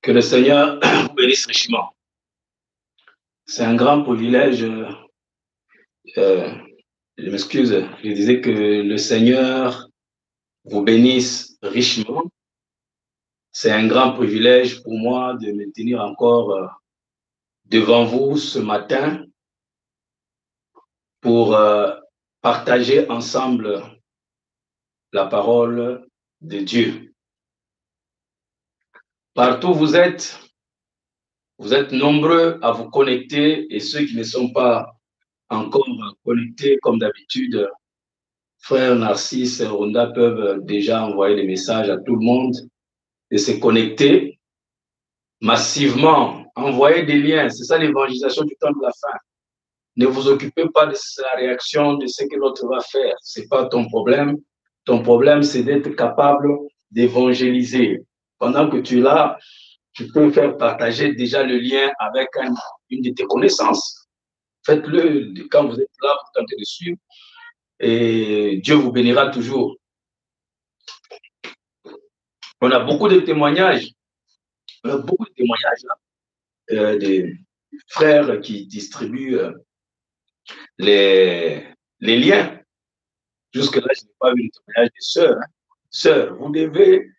Que le Seigneur vous bénisse richement. C'est un grand privilège. euh, je m'excuse, je disais que le Seigneur vous bénisse richement. C'est un grand privilège pour moi de me tenir encore devant vous ce matin pour partager ensemble la parole de Dieu. Partout où vous êtes nombreux à vous connecter, et ceux qui ne sont pas encore connectés comme d'habitude, Frère Narcisse et Rhonda peuvent déjà envoyer des messages à tout le monde et se connecter massivement, envoyer des liens. C'est ça l'évangélisation du temps de la fin. Ne vous occupez pas de sa réaction, de ce que l'autre va faire. Ce n'est pas ton problème. Ton problème, c'est d'être capable d'évangéliser. Pendant que tu es là, tu peux faire partager déjà le lien avec une de tes connaissances. Faites-le quand vous êtes là, vous tentez de suivre. Et Dieu vous bénira toujours. On a beaucoup de témoignages. On a beaucoup de témoignages là, des frères qui distribuent les liens. Jusque-là, je n'ai pas vu le témoignage des sœurs. Hein. Sœurs, vous devez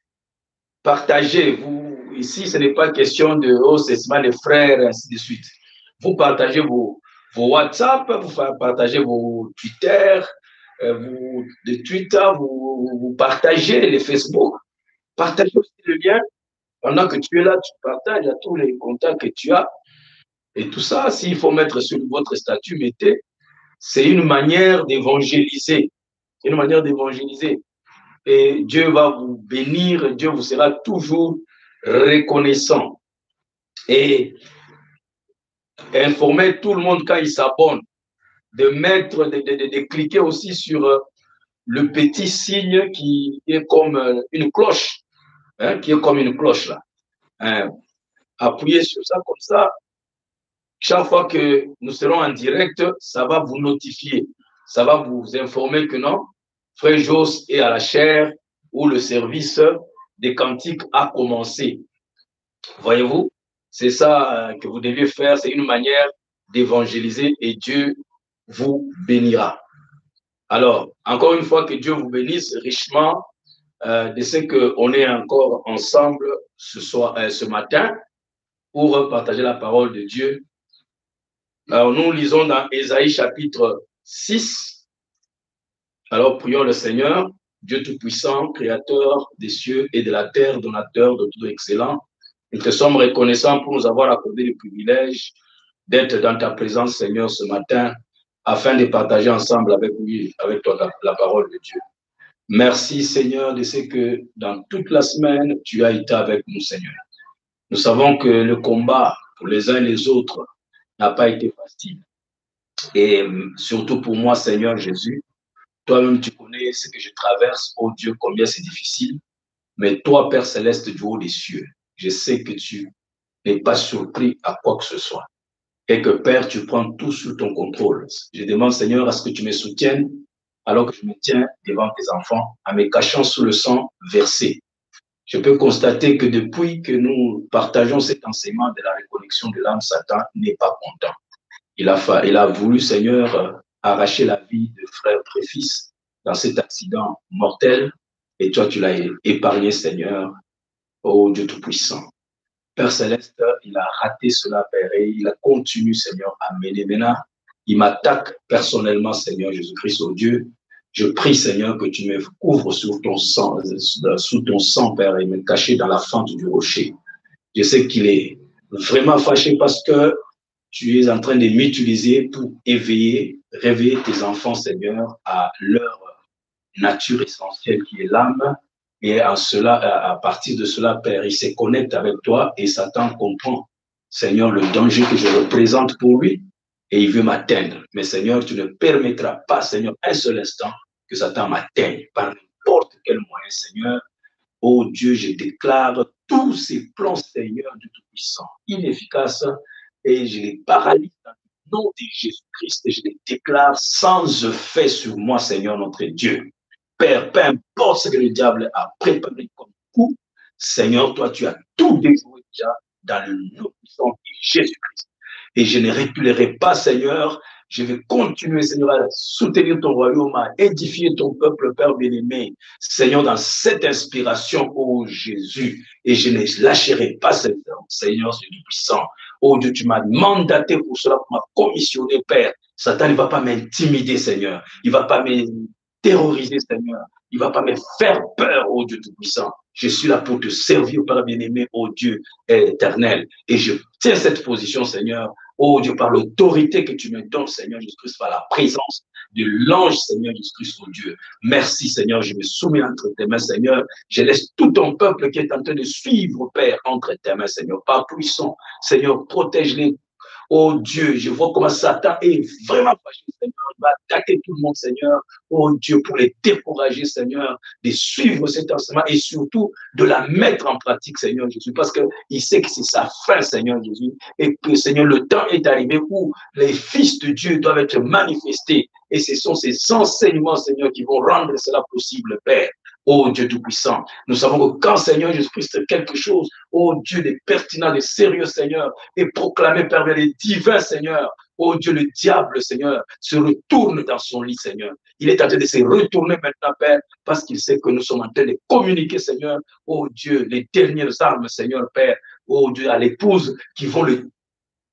partager. Vous, ici, ce n'est pas question de « oh, c'est seulement les frères », ainsi de suite. Vous partagez vos WhatsApp, vous partagez vos Twitter, vous partagez les Facebook. Partagez aussi le lien. Pendant que tu es là, tu partages à tous les contacts que tu as. Et tout ça, s'il faut mettre sur votre statut, mettez. C'est une manière d'évangéliser. C'est une manière d'évangéliser. Et Dieu va vous bénir, Dieu vous sera toujours reconnaissant. Et informer tout le monde quand il s'abonne, de cliquer aussi sur le petit signe qui est comme une cloche, hein, qui est comme une cloche là. Hein. Appuyez sur ça comme ça. Chaque fois que nous serons en direct, ça va vous notifier. Ça va vous informer que non, Frère Jos est à la chaire où le service des cantiques a commencé. Voyez-vous, c'est ça que vous devez faire. C'est une manière d'évangéliser et Dieu vous bénira. Alors, encore une fois, que Dieu vous bénisse richement de ce qu'on est encore ensemble ce matin pour partager la parole de Dieu. Alors, nous lisons dans Ésaïe chapitre 6. Alors, prions le Seigneur, Dieu Tout-Puissant, Créateur des cieux et de la terre, donateur de tout excellent. Nous te sommes reconnaissants pour nous avoir accordé le privilège d'être dans ta présence, Seigneur, ce matin, afin de partager ensemble avec toi la parole de Dieu. Merci, Seigneur, de ce que dans toute la semaine, tu as été avec nous, Seigneur. Nous savons que le combat pour les uns et les autres n'a pas été facile. Et surtout pour moi, Seigneur Jésus, toi-même, tu connais ce que je traverse. Oh Dieu, combien c'est difficile. Mais toi, Père Céleste du haut des cieux, je sais que tu n'es pas surpris à quoi que ce soit. Et que, Père, tu prends tout sous ton contrôle. Je demande, Seigneur, à ce que tu me soutiennes alors que je me tiens devant tes enfants, en me cachant sous le sang versé. Je peux constater que depuis que nous partageons cet enseignement de la réconnexion de l'âme, Satan n'est pas content. Il a voulu, Seigneur, arracher la vie de frère Tréfis dans cet accident mortel. Et toi, tu l'as épargné, Seigneur, ô Dieu Tout-Puissant. Père Céleste, il a raté cela, Père, et il a continué, Seigneur, à mener. Maintenant, il m'attaque personnellement, Seigneur Jésus-Christ, ô Dieu. Je prie, Seigneur, que tu me couvres sous ton sang, Père, et me caches dans la fente du rocher. Je sais qu'il est vraiment fâché parce que tu es en train de m'utiliser pour réveiller tes enfants, Seigneur, à leur nature essentielle qui est l'âme. Et à partir de cela, Père, il se connecte avec toi et Satan comprend, Seigneur, le danger que je représente pour lui et il veut m'atteindre. Mais Seigneur, tu ne permettras pas, Seigneur, un seul instant que Satan m'atteigne par n'importe quel moyen, Seigneur. Oh Dieu, je déclare tous ces plans, Seigneur, du Tout-Puissant, inefficaces, et je les paralyse dans le nom de Jésus-Christ et je les déclare sans effet sur moi, Seigneur, notre Dieu. Père, peu importe ce que le diable a préparé comme coup, Seigneur, toi, tu as tout déjoué déjà dans le nom puissant de Jésus-Christ. Et je ne reculerai pas, Seigneur. Je vais continuer, Seigneur, à soutenir ton royaume, à édifier ton peuple, Père bien-aimé. Seigneur, dans cette inspiration, ô Jésus, et je ne lâcherai pas, Seigneur, c'est du puissant. Oh Dieu, tu m'as mandaté pour cela, pour m'as commissionné, Père. Satan ne va pas m'intimider, Seigneur. Il ne va pas me terroriser, Seigneur. Il ne va pas me faire peur, oh Dieu Tout-Puissant. Je suis là pour te servir, Père bien-aimé, oh Dieu éternel. Et je tiens cette position, Seigneur, oh Dieu, par l'autorité que tu me donnes, Seigneur Jésus-Christ, par la présence de l'ange, Seigneur Jésus-Christ, oh Dieu. Merci, Seigneur, je me soumets entre tes mains, Seigneur. Je laisse tout ton peuple qui est en train de suivre, Père, entre tes mains, Seigneur. Par puissant, Seigneur, protège-les. Oh Dieu, je vois comment Satan est vraiment fâché, Seigneur. Il va attaquer tout le monde, Seigneur. Oh Dieu, pour les décourager, Seigneur, de suivre cet enseignement et surtout de la mettre en pratique, Seigneur Jésus, parce qu'il sait que c'est sa fin, Seigneur Jésus, et que, Seigneur, le temps est arrivé où les fils de Dieu doivent être manifestés. Et ce sont ces enseignements, Seigneur, qui vont rendre cela possible, Père. Oh Dieu Tout-Puissant, nous savons que quand, Seigneur Jésus-Christ, quelque chose, oh Dieu, de pertinent, de sérieux, Seigneur, est proclamé par les divins, Seigneur, oh Dieu, le diable, Seigneur, se retourne dans son lit, Seigneur. Il est en train de se retourner maintenant, Père, parce qu'il sait que nous sommes en train de communiquer, Seigneur, oh Dieu, les dernières armes, Seigneur, Père, oh Dieu, à l'épouse qui vont le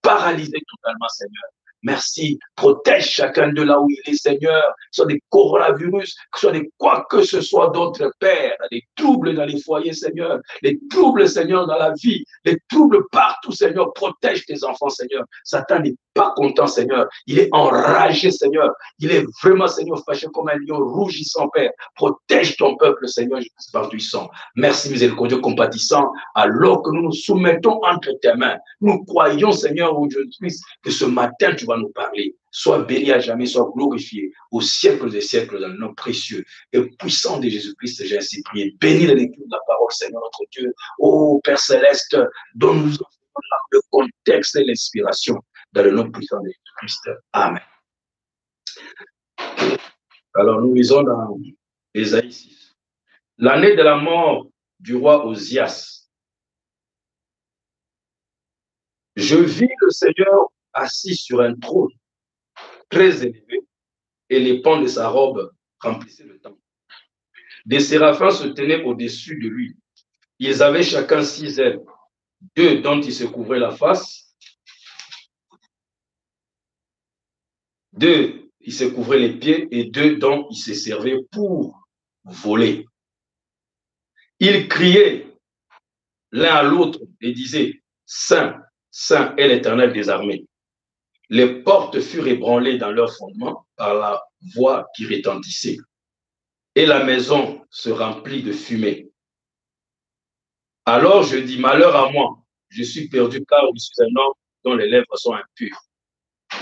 paralyser totalement, Seigneur. Merci. Protège chacun de là où il est, Seigneur. Que ce soit des coronavirus, que ce soit des quoi que ce soit d'autre, Père. Des troubles dans les foyers, Seigneur. Les troubles, Seigneur, dans la vie. Les troubles partout, Seigneur. Protège tes enfants, Seigneur. Satan n'est pas content, Seigneur. Il est enragé, Seigneur. Il est vraiment, Seigneur, fâché comme un lion rougissant, Père. Protège ton peuple, Seigneur, par puissant. Merci, miséricordieux, compatissant. Alors que nous nous soumettons entre tes mains, nous croyons, Seigneur, au Dieu Christ, que ce matin, tu vas nous parler. Sois béni à jamais, sois glorifié au siècle des siècles dans le nom précieux et puissant de Jésus-Christ. J'ai ainsi prié. Bénis la lecture de la parole, Seigneur notre Dieu. Ô Père Céleste, donne-nous le contexte et l'inspiration dans le nom puissant de Jésus-Christ. Amen. Alors, nous lisons dans Ésaïe 6. L'année de la mort du roi Osias. Je vis le Seigneur assis sur un trône très élevé et les pans de sa robe remplissaient le temple. Des séraphins se tenaient au-dessus de lui. Ils avaient chacun 6 ailes, 2 dont ils se couvraient la face, 2 ils se couvraient les pieds et 2 dont ils se servaient pour voler. Ils criaient l'un à l'autre et disaient « Saint, Saint est l'Éternel des armées ». Les portes furent ébranlées dans leur fondement par la voix qui retentissait. Et la maison se remplit de fumée. Alors je dis, malheur à moi, je suis perdu car je suis un homme dont les lèvres sont impures.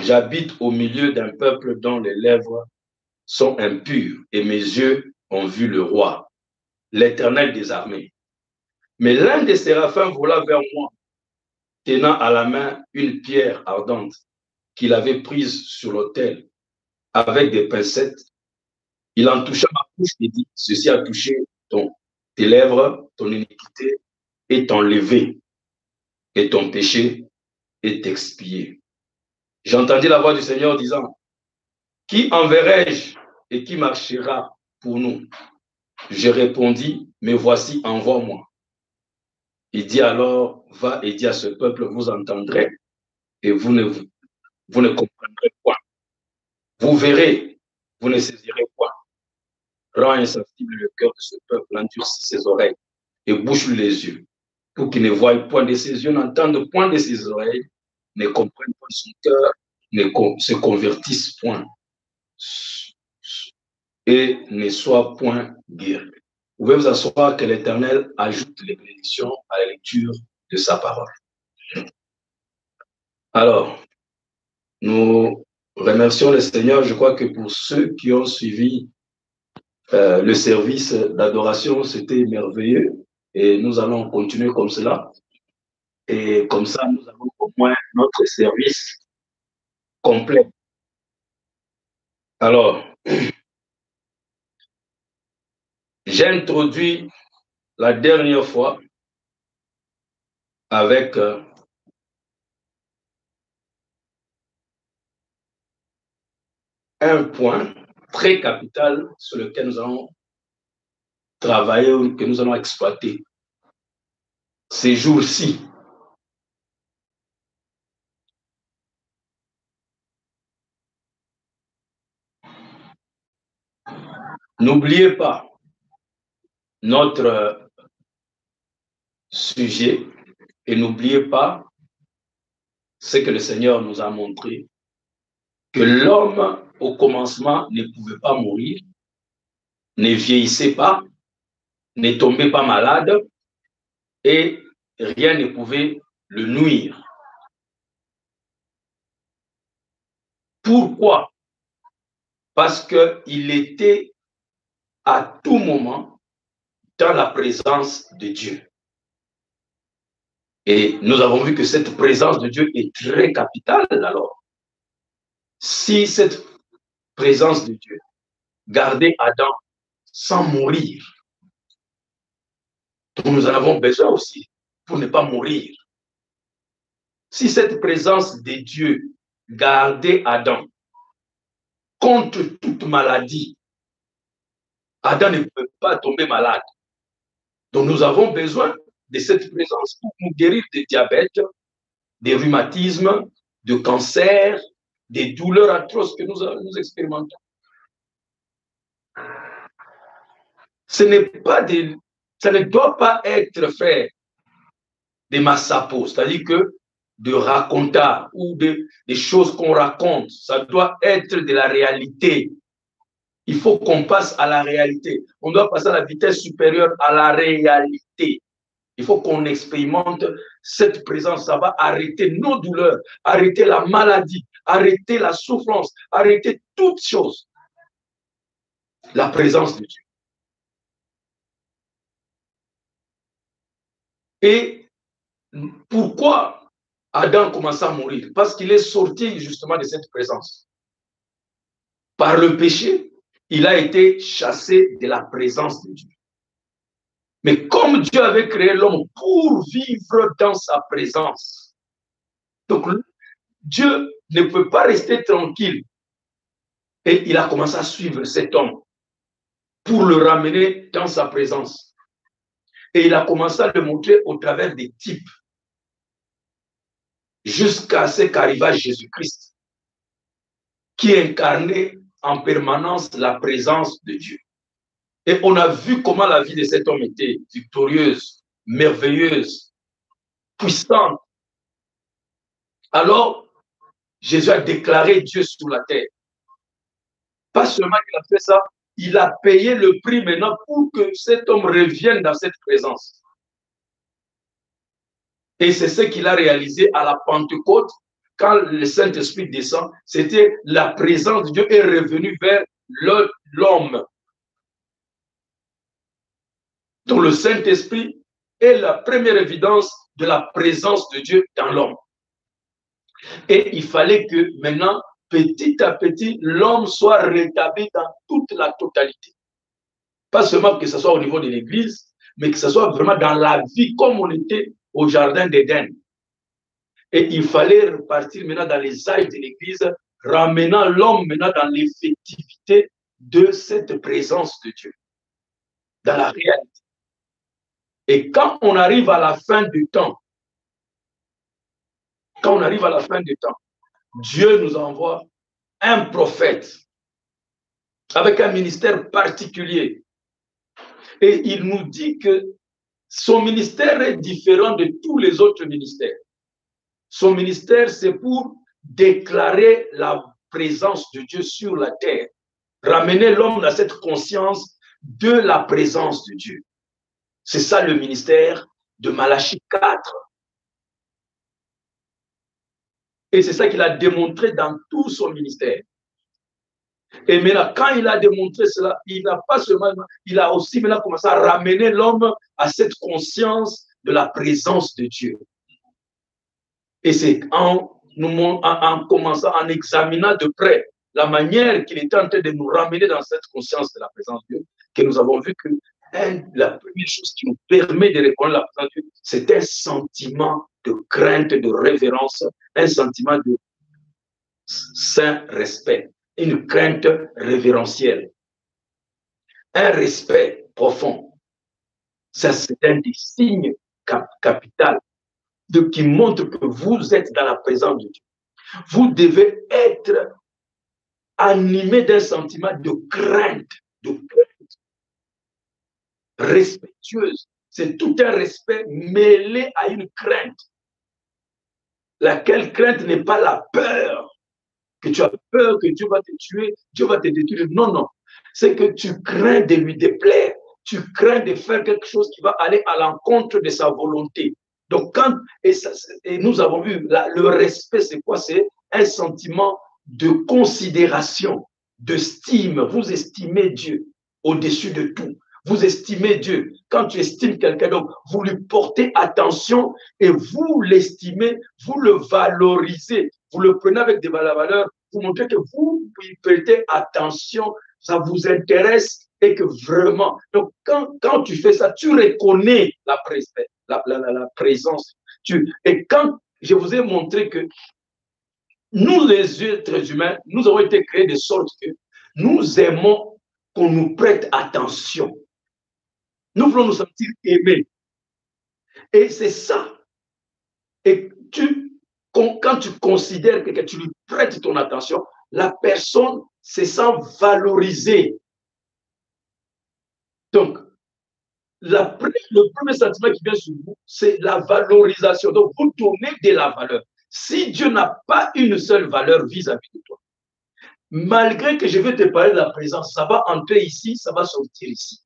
J'habite au milieu d'un peuple dont les lèvres sont impures et mes yeux ont vu le roi, l'Éternel des armées. Mais l'un des séraphins vola vers moi, tenant à la main une pierre ardente qu'il avait prise sur l'autel avec des pincettes. Il en toucha ma bouche et dit, ceci a touché tes lèvres, ton iniquité est enlevée et ton péché est expié. J'entendis la voix du Seigneur disant, qui enverrai-je et qui marchera pour nous? Je répondis, mais voici, envoie-moi. Il dit alors, va et dis à ce peuple, vous entendrez et vous ne comprendrez point. Vous verrez, vous ne saisirez point. Rends insensible le cœur de ce peuple, endurcis ses oreilles et bouche-lui les yeux, pour qu'il ne voie point de ses yeux, n'entende point de ses oreilles, ne comprenne point son cœur, ne se convertisse point et ne soit point guéri. Vous pouvez vous asseoir que l'Éternel ajoute les bénédictions à la lecture de sa parole. Alors, nous remercions le Seigneur, je crois que pour ceux qui ont suivi le service d'adoration, c'était merveilleux et nous allons continuer comme cela. Et comme ça, nous avons au moins notre service complet. Alors, j'ai introduit la dernière fois avec un point très capital sur lequel nous allons travailler ou que nous allons exploiter ces jours-ci. N'oubliez pas notre sujet et n'oubliez pas ce que le Seigneur nous a montré, que l'homme au commencement ne pouvait pas mourir, ne vieillissait pas, ne tombait pas malade et rien ne pouvait le nuire. Pourquoi? Parce qu'il était à tout moment dans la présence de Dieu. Et nous avons vu que cette présence de Dieu est très capitale alors. Si cette présence de Dieu gardait Adam sans mourir, dont nous en avons besoin aussi pour ne pas mourir. Si cette présence de Dieu gardait Adam contre toute maladie, Adam ne peut pas tomber malade. Donc nous avons besoin de cette présence pour nous guérir des diabètes, des rhumatismes, de cancer, des douleurs atroces que nous expérimentons. Ça ne doit pas être fait des massapos, c'est-à-dire que de raconter ou des choses qu'on raconte, ça doit être de la réalité. Il faut qu'on passe à la réalité. On doit passer à la vitesse supérieure à la réalité. Il faut qu'on expérimente cette présence. Ça va arrêter nos douleurs, arrêter la maladie, arrêter la souffrance, arrêter toutes choses. La présence de Dieu. Et pourquoi Adam commença à mourir? Parce qu'il est sorti justement de cette présence. Par le péché, il a été chassé de la présence de Dieu. Mais comme Dieu avait créé l'homme pour vivre dans sa présence, donc Dieu ne peut pas rester tranquille. Et il a commencé à suivre cet homme pour le ramener dans sa présence. Et il a commencé à le montrer au travers des types jusqu'à ce qu'arriva Jésus-Christ, qui incarnait en permanence la présence de Dieu. Et on a vu comment la vie de cet homme était victorieuse, merveilleuse, puissante. Alors, Jésus a déclaré Dieu sur la terre. Pas seulement qu'il a fait ça, il a payé le prix maintenant pour que cet homme revienne dans cette présence. Et c'est ce qu'il a réalisé à la Pentecôte, quand le Saint-Esprit descend, c'était la présence de Dieu est revenue vers l'homme. Donc le Saint-Esprit est la première évidence de la présence de Dieu dans l'homme. Et il fallait que maintenant, petit à petit, l'homme soit rétabli dans toute la totalité. Pas seulement que ce soit au niveau de l'Église, mais que ce soit vraiment dans la vie comme on était au jardin d'Éden. Et il fallait repartir maintenant dans les âges de l'Église, ramenant l'homme maintenant dans l'effectivité de cette présence de Dieu, dans la réalité. Et quand on arrive à la fin du temps, Dieu nous envoie un prophète avec un ministère particulier. Et il nous dit que son ministère est différent de tous les autres ministères. Son ministère, c'est pour déclarer la présence de Dieu sur la terre, ramener l'homme à cette conscience de la présence de Dieu. C'est ça le ministère de Malachie 4. Et c'est ça qu'il a démontré dans tout son ministère. Et maintenant, quand il a démontré cela, il n'a pas seulement, il a aussi maintenant commencé à ramener l'homme à cette conscience de la présence de Dieu. Et c'est en commençant, en examinant de près la manière qu'il était en train de nous ramener dans cette conscience de la présence de Dieu, que nous avons vu que La première chose qui nous permet de reconnaître la présence de Dieu, c'est un sentiment de crainte, de révérence, un sentiment de saint respect, une crainte révérentielle, un respect profond. Ça, c'est un des signes capital qui montre que vous êtes dans la présence de Dieu. Vous devez être animé d'un sentiment de crainte respectueuse. C'est tout un respect mêlé à une crainte. Laquelle crainte n'est pas la peur, que tu as peur que Dieu va te tuer, Dieu va te détruire. Non, non. C'est que tu crains de lui déplaire. Tu crains de faire quelque chose qui va aller à l'encontre de sa volonté. Donc, et nous avons vu, le respect, c'est quoi? C'est un sentiment de considération, de stime. Vous estimez Dieu au-dessus de tout. Vous estimez Dieu. Quand tu estimes quelqu'un, donc vous lui portez attention et vous l'estimez, vous le valorisez. Vous le prenez avec des valeurs, vous montrez que vous lui prêtez attention, ça vous intéresse et que vraiment. Donc, quand tu fais ça, tu reconnais la présence. Et quand je vous ai montré que nous, les êtres humains, nous avons été créés de sorte que nous aimons qu'on nous prête attention. Nous voulons nous sentir aimés. Et c'est ça. Et quand tu considères que tu lui prêtes ton attention, la personne se sent valorisée. Donc, le premier sentiment qui vient sur vous, c'est la valorisation. Donc, vous donnez de la valeur. Si Dieu n'a pas une seule valeur vis-à-vis de toi, malgré que je vais te parler de la présence, ça va entrer ici, ça va sortir ici.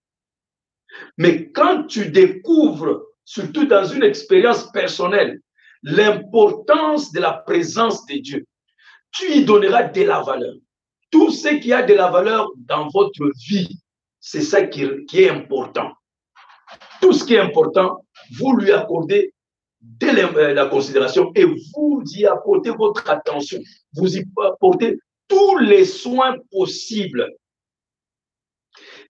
Mais quand tu découvres, surtout dans une expérience personnelle, l'importance de la présence de Dieu, tu y donneras de la valeur. Tout ce qui a de la valeur dans votre vie, c'est ça qui est important. Tout ce qui est important, vous lui accordez de la considération et vous y apportez votre attention. Vous y apportez tous les soins possibles.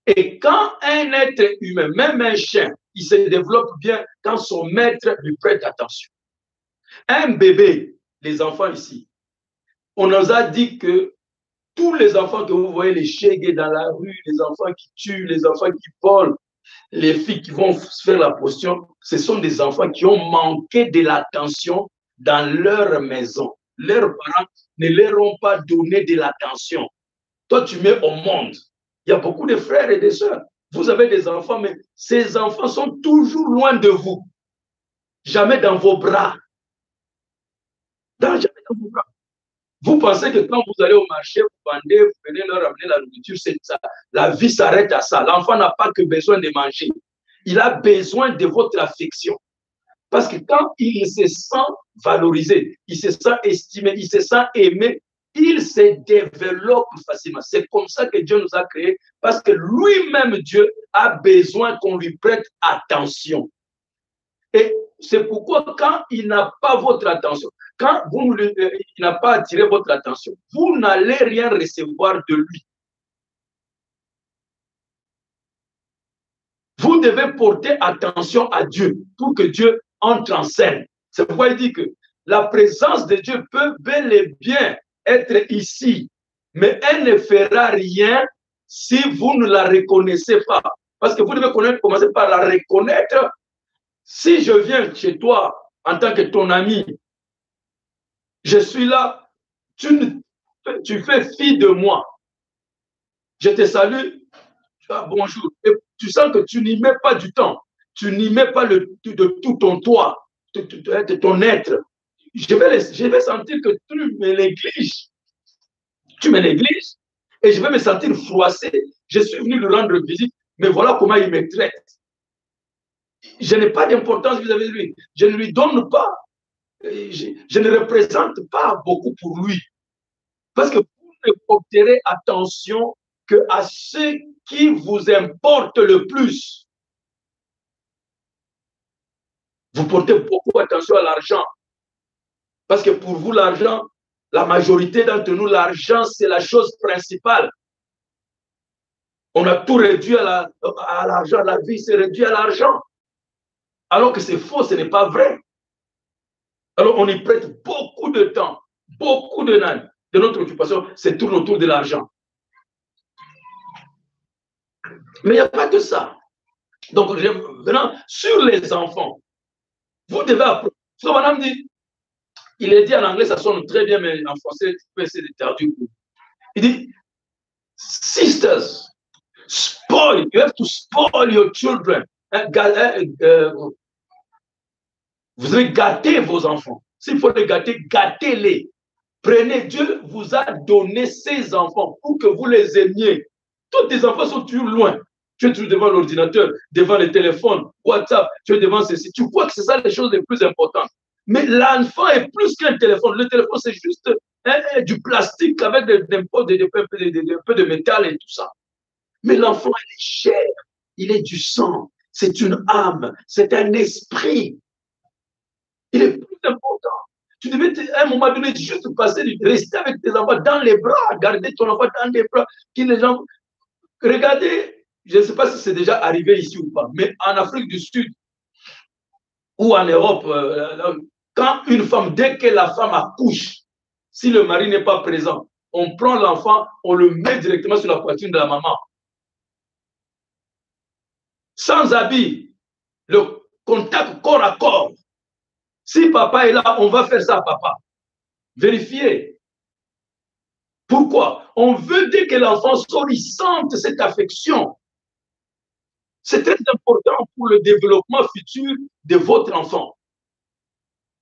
Et quand un être humain, même un chien, il se développe bien quand son maître lui prête attention. Un bébé, les enfants ici, on nous a dit que tous les enfants que vous voyez, les chégués dans la rue, les enfants qui tuent, les enfants qui volent, les filles qui vont faire la potion, ce sont des enfants qui ont manqué de l'attention dans leur maison. Leurs parents ne leur ont pas donné de l'attention. Toi, tu mets au monde. Il y a beaucoup de frères et de sœurs. Vous avez des enfants, mais ces enfants sont toujours loin de vous. Jamais dans vos bras. Jamais dans vos bras. Vous pensez que quand vous allez au marché, vous vendez, vous venez leur amener la nourriture, c'est ça. La vie s'arrête à ça. L'enfant n'a pas que besoin de manger. Il a besoin de votre affection. Parce que quand il se sent valorisé, il se sent estimé, il se sent aimé, il se développe facilement. C'est comme ça que Dieu nous a créés, parce que lui-même, Dieu, a besoin qu'on lui prête attention. Et c'est pourquoi quand il n'a pas votre attention, quand il n'a pas attiré votre attention, vous n'allez rien recevoir de lui. Vous devez porter attention à Dieu pour que Dieu entre en scène. C'est pourquoi il dit que la présence de Dieu peut bel et bien être ici, mais elle ne fera rien si vous ne la reconnaissez pas. Parce que vous devez commencer par la reconnaître. Si je viens chez toi en tant que ton ami, je suis là, tu fais fi de moi. Je te salue, bonjour. Et tu sens que tu n'y mets pas du temps. Tu n'y mets pas de tout ton toi, de ton être. Je vais sentir que tu me négliges. Tu me négliges et je vais me sentir froissé. Je suis venu lui rendre visite, mais voilà comment il me traite. Je n'ai pas d'importance vis-à-vis de lui. Je ne lui donne pas. Je ne représente pas beaucoup pour lui. Parce que vous ne porterez attention qu'à ce qui vous importe le plus. Vous portez beaucoup attention à l'argent. Parce que pour vous, l'argent, la majorité d'entre nous, l'argent, c'est la chose principale. On a tout réduit à l'argent. La vie s'est réduite à l'argent. Alors que c'est faux, ce n'est pas vrai. Alors on y prête beaucoup de temps, beaucoup de notre occupation, c'est tourne autour de l'argent. Mais il n'y a pas que ça. Donc, maintenant, sur les enfants, vous devez apprendre. Ce que madame dit, il est dit en anglais, ça sonne très bien, mais en français, tu peux essayer de traduire. Il dit, sisters, spoil, you have to spoil your children. Vous devez gâter vos enfants. S'il faut les gâter, gâtez-les. Prenez, Dieu vous a donné ces enfants pour que vous les aimiez. Tous tes enfants sont toujours loin. Tu es toujours devant l'ordinateur, devant le téléphone, WhatsApp, tu es devant ceci. Tu vois que c'est ça les choses les plus importantes. Mais l'enfant est plus qu'un téléphone. Le téléphone, c'est juste du plastique avec un peu de métal et tout ça. Mais l'enfant, il est chair, il est du sang, c'est une âme, c'est un esprit. Il est plus important. Tu devais, à un moment donné, juste passer, rester avec tes enfants dans les bras, garder ton enfant dans les bras. Les gens, regardez, je ne sais pas si c'est déjà arrivé ici ou pas, mais en Afrique du Sud ou en Europe, quand une femme, dès que la femme accouche, si le mari n'est pas présent, on prend l'enfant, on le met directement sur la poitrine de la maman. Sans habit, le contact corps à corps. Si papa est là, on va faire ça à papa. Vérifiez. Pourquoi? On veut dès que l'enfant sort, il sente cette affection. C'est très important pour le développement futur de votre enfant.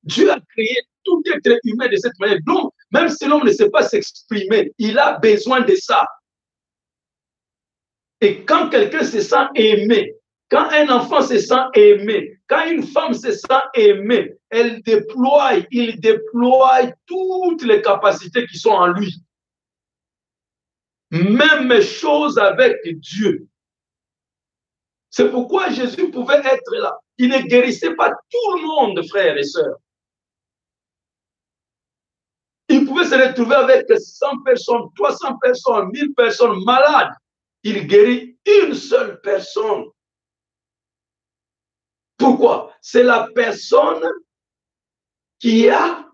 Dieu a créé tout être humain de cette manière. Donc, même si l'homme ne sait pas s'exprimer, il a besoin de ça. Et quand quelqu'un se sent aimé, quand un enfant se sent aimé, quand une femme se sent aimée, il déploie toutes les capacités qui sont en lui. Même chose avec Dieu. C'est pourquoi Jésus pouvait être là. Il ne guérissait pas tout le monde, frères et sœurs. Il pouvait se retrouver avec 100 personnes, 300 personnes, 1000 personnes malades. Il guérit une seule personne. Pourquoi? C'est la personne qui a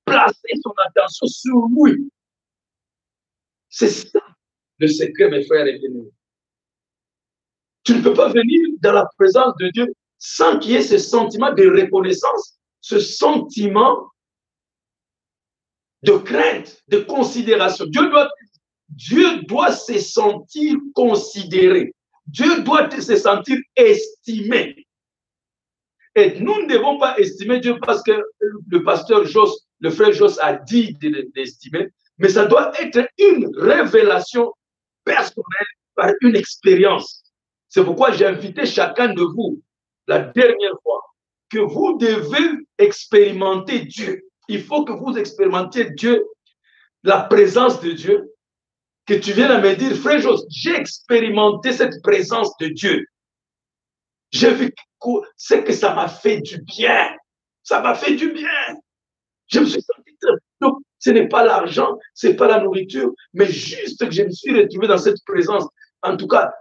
placé son attention sur lui. C'est ça le secret, mes frères et bien-aimés. Tu ne peux pas venir dans la présence de Dieu sans qu'il y ait ce sentiment de reconnaissance, ce sentiment de crainte, de considération. Dieu doit se sentir considéré. Dieu doit se sentir estimé. Et nous ne devons pas estimer Dieu parce que le pasteur Jos, le frère Jos a dit d'estimer, mais ça doit être une révélation personnelle par une expérience. C'est pourquoi j'ai invité chacun de vous, la dernière fois, que vous devez expérimenter Dieu. Il faut que vous expérimentiez Dieu, la présence de Dieu, que tu viennes à me dire, frère Jos, j'ai expérimenté cette présence de Dieu. J'ai vu c'est que ça m'a fait du bien. Ça m'a fait du bien. Je me suis senti très... Donc, ce n'est pas l'argent, ce n'est pas la nourriture, mais juste que je me suis retrouvé dans cette présence. En tout cas,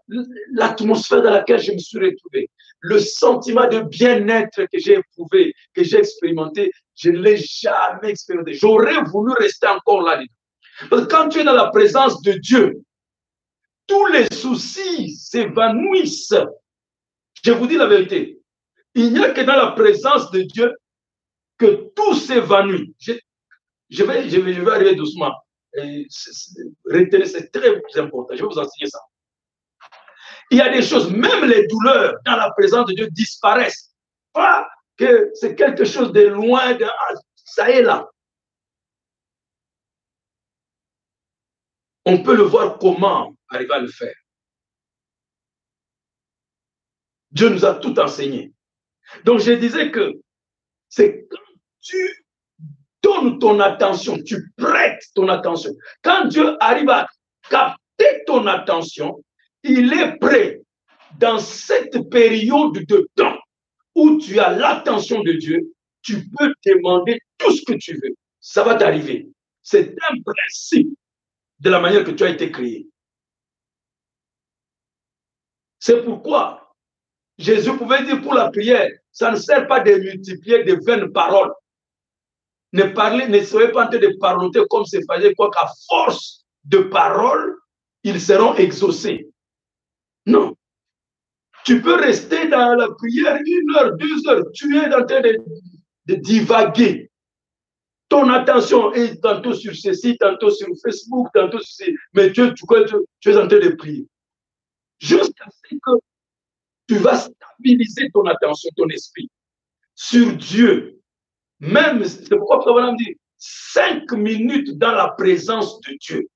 l'atmosphère dans laquelle je me suis retrouvé, le sentiment de bien-être que j'ai éprouvé, que j'ai expérimenté, je ne l'ai jamais expérimenté. J'aurais voulu rester encore là-dedans. Parce que quand tu es dans la présence de Dieu, tous les soucis s'évanouissent. Je vous dis la vérité. Il n'y a que dans la présence de Dieu que tout s'évanouit. Je vais arriver doucement. Retenez, c'est très important. Je vais vous enseigner ça. Il y a des choses, même les douleurs dans la présence de Dieu disparaissent. Pas que c'est quelque chose de loin, ça est là. On peut le voir comment arriver à le faire. Dieu nous a tout enseigné. Donc, je disais que c'est quand tu donnes ton attention, tu prêtes ton attention. Quand Dieu arrive à capter ton attention, il est prêt dans cette période de temps où tu as l'attention de Dieu, tu peux demander tout ce que tu veux. Ça va t'arriver. C'est un principe de la manière que tu as été créé. C'est pourquoi Jésus pouvait dire pour la prière, ça ne sert pas de multiplier de vaines paroles. Ne soyez pas en train de parloter comme c'est faisait, quoi qu'à force de paroles, ils seront exaucés. Non. Tu peux rester dans la prière 1 heure, 2 heures, tu es en train de divaguer. Ton attention est tantôt sur ceci, tantôt sur Facebook, tantôt sur ceci, mais tu es en train de prier. Jusqu'à ce que tu vas stabiliser ton attention, ton esprit sur Dieu. Même, c'est pourquoi Abraham dit 5 minutes dans la présence de Dieu.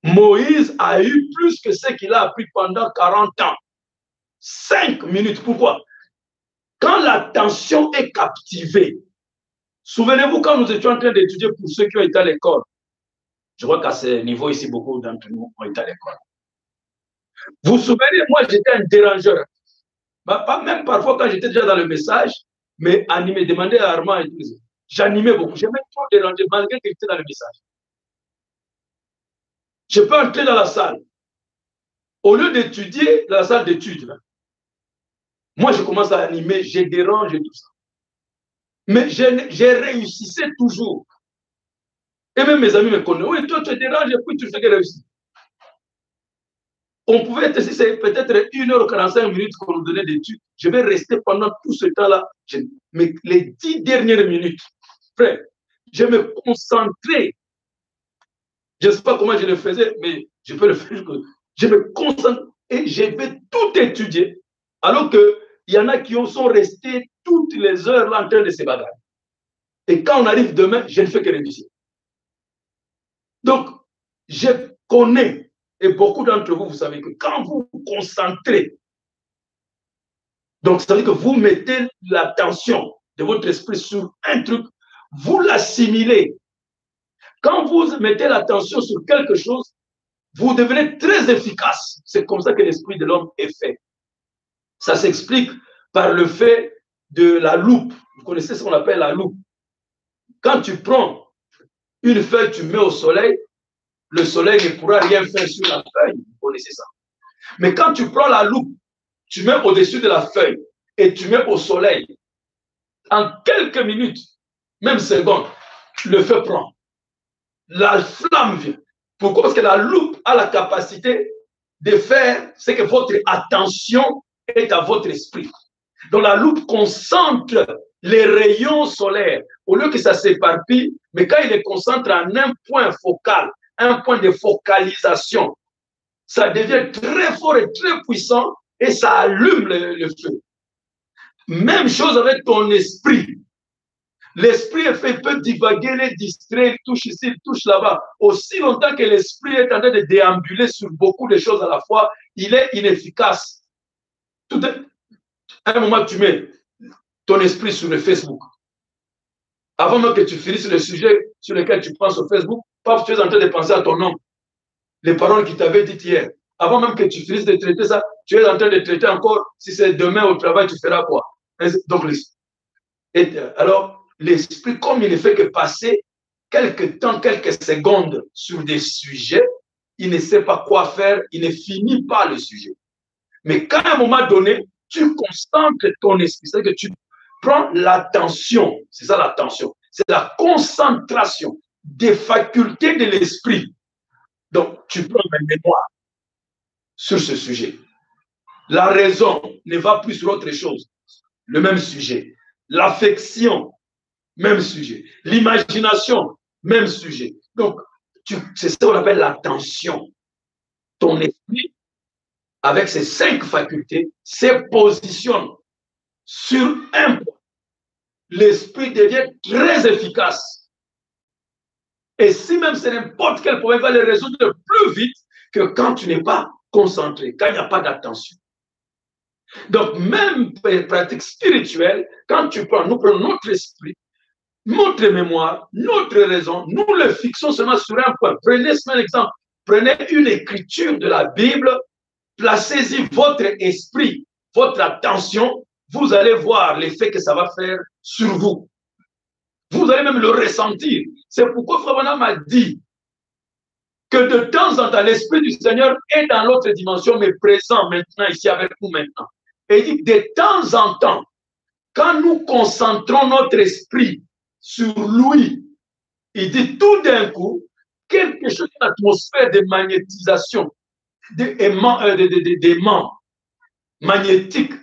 Moïse a eu plus que ce qu'il a appris pendant 40 ans. 5 minutes. Pourquoi? Quand l'attention est captivée, souvenez-vous quand nous étions en train d'étudier pour ceux qui ont été à l'école, je vois qu'à ce niveau ici, beaucoup d'entre nous ont été à l'école. Vous vous souvenez, moi j'étais un dérangeur. Même parfois quand j'étais déjà dans le message, mais animé, demandez à Armand et tout. J'animais beaucoup. J'aimais trop déranger malgré que j'étais dans le message. Je peux entrer dans la salle. Au lieu d'étudier dans la salle d'études, moi je commence à animer, je dérange et tout ça. Mais j'ai réussi toujours. Et même mes amis me connaissent. Oui, toi tu déranges et puis tu fais que réussir. On pouvait être, si c'est peut-être 1h45 qu'on nous donnait d'études, je vais rester pendant tout ce temps-là. Mais les 10 dernières minutes, frère, je me concentrais. Je ne sais pas comment je le faisais, mais je peux le faire. Je me concentre et je vais tout étudier. Alors qu'il y en a qui sont restés toutes les heures là en train de se bagarrer. Et quand on arrive demain, je ne fais que réviser. Donc, je connais, et beaucoup d'entre vous, vous savez que quand vous vous concentrez, donc ça veut dire que vous mettez l'attention de votre esprit sur un truc, vous l'assimilez. Quand vous mettez l'attention sur quelque chose, vous devenez très efficace. C'est comme ça que l'esprit de l'homme est fait. Ça s'explique par le fait de la loupe. Vous connaissez ce qu'on appelle la loupe. Quand tu prends une feuille, tu mets au soleil, le soleil ne pourra rien faire sur la feuille. Vous connaissez ça. Mais quand tu prends la loupe, tu mets au-dessus de la feuille et tu mets au soleil, en quelques minutes, même secondes, le feu prend. La flamme vient. Pourquoi? Parce que la loupe a la capacité de faire ce que votre attention est à votre esprit. Donc la loupe concentre les rayons solaires au lieu que ça s'éparpille, mais quand il les concentre en un point focal, un point de focalisation, ça devient très fort et très puissant et ça allume le feu. Même chose avec ton esprit. L'esprit est fait, peut divaguer, les distraire, il touche ici, il touche là-bas. Aussi longtemps que l'esprit est en train de déambuler sur beaucoup de choses à la fois, il est inefficace. À un moment, tu mets ton esprit sur le Facebook. Avant même que tu finisses le sujet sur lequel tu prends sur Facebook, paf, tu es en train de penser à ton nom. Les paroles qu'il t'avait dites hier. Avant même que tu finisses de traiter ça, tu es en train de traiter encore, si c'est demain au travail, tu feras quoi? Donc, alors, l'esprit, comme il ne fait que passer quelques temps, quelques secondes sur des sujets, il ne sait pas quoi faire, il ne finit pas le sujet. Mais quand à un moment donné, tu concentres ton esprit, c'est-à-dire que tu prends l'attention, c'est ça l'attention, c'est la concentration des facultés de l'esprit. Donc, tu prends la mémoire sur ce sujet. La raison ne va plus sur autre chose, le même sujet. L'affection, même sujet. L'imagination, même sujet. Donc, c'est ce qu'on appelle l'attention. Ton esprit, avec ses 5 facultés, se positionne sur un point. L'esprit devient très efficace. Et si même c'est n'importe quel problème, il va le résoudre plus vite que quand tu n'es pas concentré, quand il n'y a pas d'attention. Donc, même pratique spirituelle, quand nous prenons notre esprit, notre mémoire, notre raison, nous le fixons seulement sur un point. Prenez un exemple. Prenez une écriture de la Bible, placez-y votre esprit, votre attention, vous allez voir l'effet que ça va faire sur vous. Vous allez même le ressentir. C'est pourquoi Frère Branham a dit, que de temps en temps, l'Esprit du Seigneur est dans l'autre dimension, mais présent maintenant, ici avec nous maintenant. Et il dit que de temps en temps, quand nous concentrons notre esprit sur lui, il dit tout d'un coup, quelque chose, une atmosphère de magnétisation, d'aimant magnétique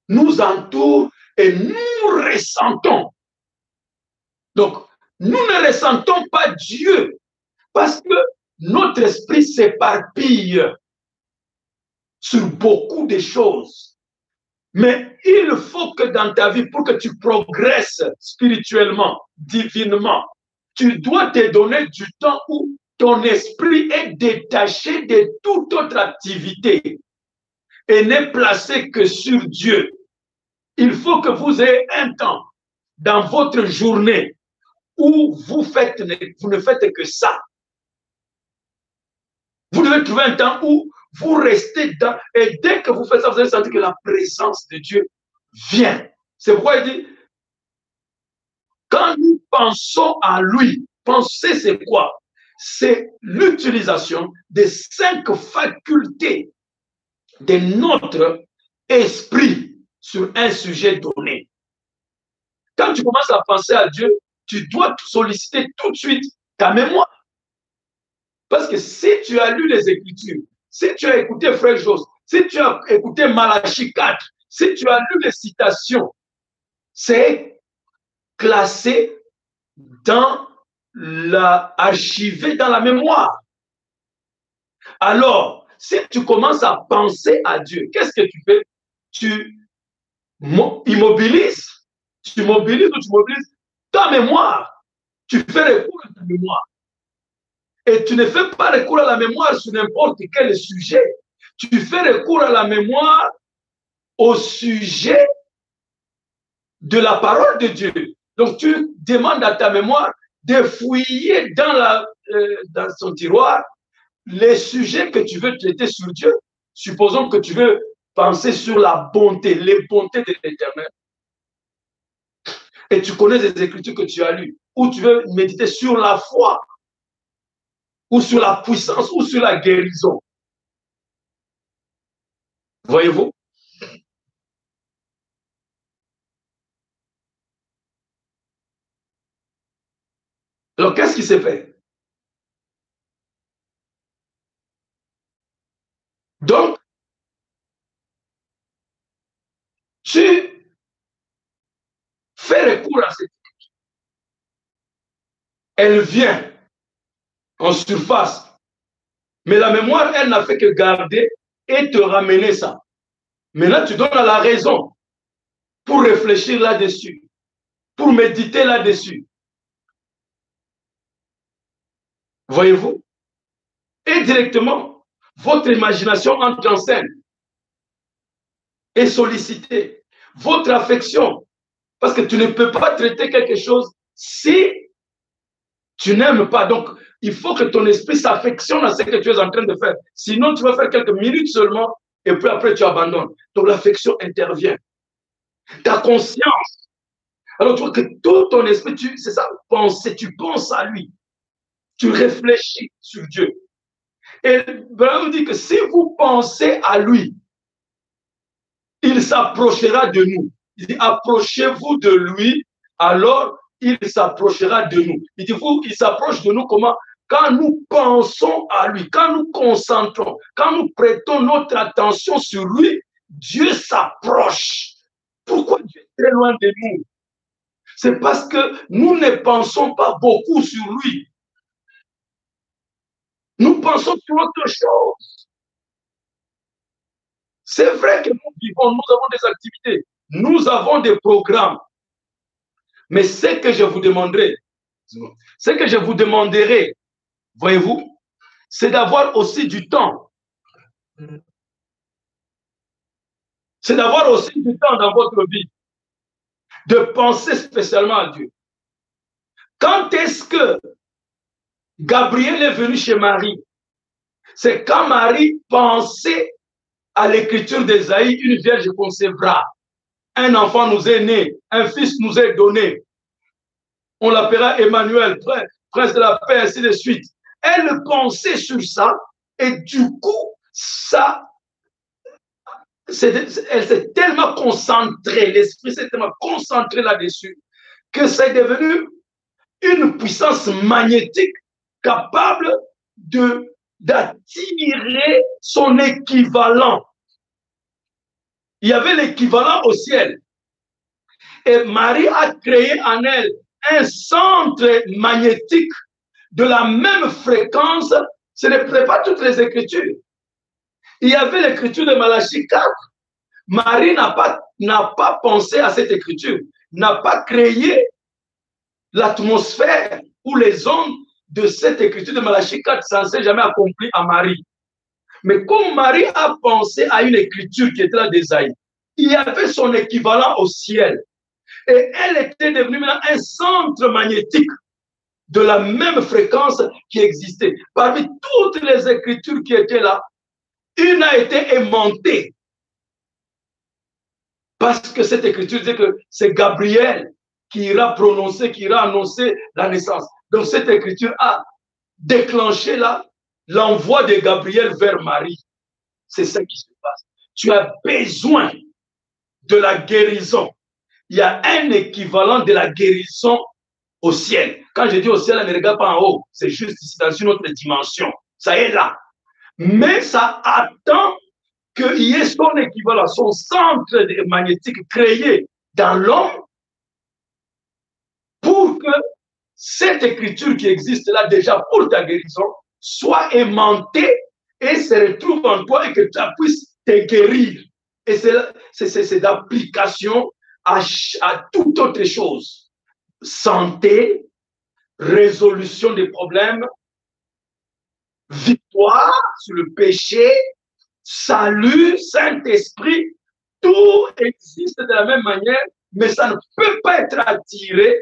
nous entoure et nous ressentons. Donc, nous ne ressentons pas Dieu parce que notre esprit s'éparpille sur beaucoup de choses. Mais il faut que dans ta vie, pour que tu progresses spirituellement, divinement, tu dois te donner du temps où ton esprit est détaché de toute autre activité et n'est placé que sur Dieu. Il faut que vous ayez un temps dans votre journée où vous ne faites que ça. Vous devez trouver un temps où vous restez dans, et dès que vous faites ça, vous allez sentir que la présence de Dieu vient. C'est pourquoi il dit, quand nous pensons à lui, penser c'est quoi? C'est l'utilisation des 5 facultés de notre esprit sur un sujet donné. Quand tu commences à penser à Dieu, tu dois solliciter tout de suite ta mémoire. Parce que si tu as lu les Écritures, si tu as écouté Frère Jos, si tu as écouté Malachie 4, si tu as lu les citations, c'est classé dans archivé dans la mémoire. Alors, si tu commences à penser à Dieu, qu'est-ce que tu fais? Tu immobilises ta mémoire. Tu fais recours à ta mémoire. Et tu ne fais pas recours à la mémoire sur n'importe quel sujet. Tu fais recours à la mémoire au sujet de la parole de Dieu. Donc, tu demandes à ta mémoire de fouiller dans son tiroir les sujets que tu veux traiter sur Dieu. Supposons que tu veux penser sur la bonté, les bontés de l'Éternel. Et tu connais les Écritures que tu as lues. Ou tu veux méditer sur la foi, ou sur la puissance, ou sur la guérison. Voyez-vous? Alors, qu'est-ce qui s'est fait? Donc, tu fais recours à cette écriture. Elle vient en surface. Mais la mémoire, elle n'a fait que garder et te ramener ça. Maintenant, tu donnes à la raison pour réfléchir là-dessus, pour méditer là-dessus. Voyez-vous? Et directement, votre imagination entre en scène et sollicitée. Votre affection, parce que tu ne peux pas traiter quelque chose si tu n'aimes pas. Donc, il faut que ton esprit s'affectionne à ce que tu es en train de faire. Sinon, tu vas faire quelques minutes seulement et puis après, tu abandonnes. Donc, l'affection intervient. Ta conscience. Alors, tu vois que tout ton esprit, c'est ça, penser, tu penses à lui. Tu réfléchis sur Dieu. Et Abraham dit que si vous pensez à lui, il s'approchera de nous. Il dit, approchez-vous de lui, alors il s'approchera de nous. Il dit, il s'approche de nous comment? Quand nous pensons à lui, quand nous concentrons, quand nous prêtons notre attention sur lui, Dieu s'approche. Pourquoi Dieu est très loin de nous? C'est parce que nous ne pensons pas beaucoup sur lui. Nous pensons sur autre chose. C'est vrai que nous vivons, nous avons des activités, nous avons des programmes. Mais ce que je vous demanderai, voyez-vous, c'est d'avoir aussi du temps. C'est d'avoir aussi du temps dans votre vie, de penser spécialement à Dieu. Quand est-ce que Gabriel est venu chez Marie? C'est quand Marie pensait à l'écriture d'Ésaïe, une vierge concevra. Un enfant nous est né, un fils nous est donné. On l'appellera Emmanuel, prince de la paix, ainsi de suite. Elle pensait sur ça et du coup, ça, elle s'est tellement concentrée, l'esprit s'est tellement concentré là-dessus que c'est devenu une puissance magnétique capable d'attirer son équivalent. Il y avait l'équivalent au ciel. Et Marie a créé en elle un centre magnétique de la même fréquence. Ce n'est pas toutes les Écritures. Il y avait l'écriture de Malachie 4. Marie n'a pas pensé à cette écriture, n'a pas créé l'atmosphère ou les ondes de cette écriture de Malachie 4 censée jamais accomplie à Marie. Mais comme Marie a pensé à une écriture qui était là d'Ésaïe, il y avait son équivalent au ciel. Et elle était devenue maintenant un centre magnétique de la même fréquence qui existait. Parmi toutes les écritures qui étaient là, une a été aimantée. Parce que cette écriture dit que c'est Gabriel qui ira prononcer, qui ira annoncer la naissance. Donc cette écriture a déclenché là l'envoi de Gabriel vers Marie. C'est ça qui se passe. Tu as besoin de la guérison. Il y a un équivalent de la guérison au ciel. Quand je dis au ciel, ne regarde pas en haut. C'est juste ici dans une autre dimension. Ça est là. Mais ça attend qu'il y ait son équivalent, son centre magnétique créé dans l'homme pour que cette écriture qui existe là déjà pour ta guérison soit aimantée et se retrouve en toi et que tu puisses te guérir. Et c'est d'application à toute autre chose. Santé, résolution des problèmes, victoire sur le péché, salut, Saint-Esprit, tout existe de la même manière, mais ça ne peut pas être attiré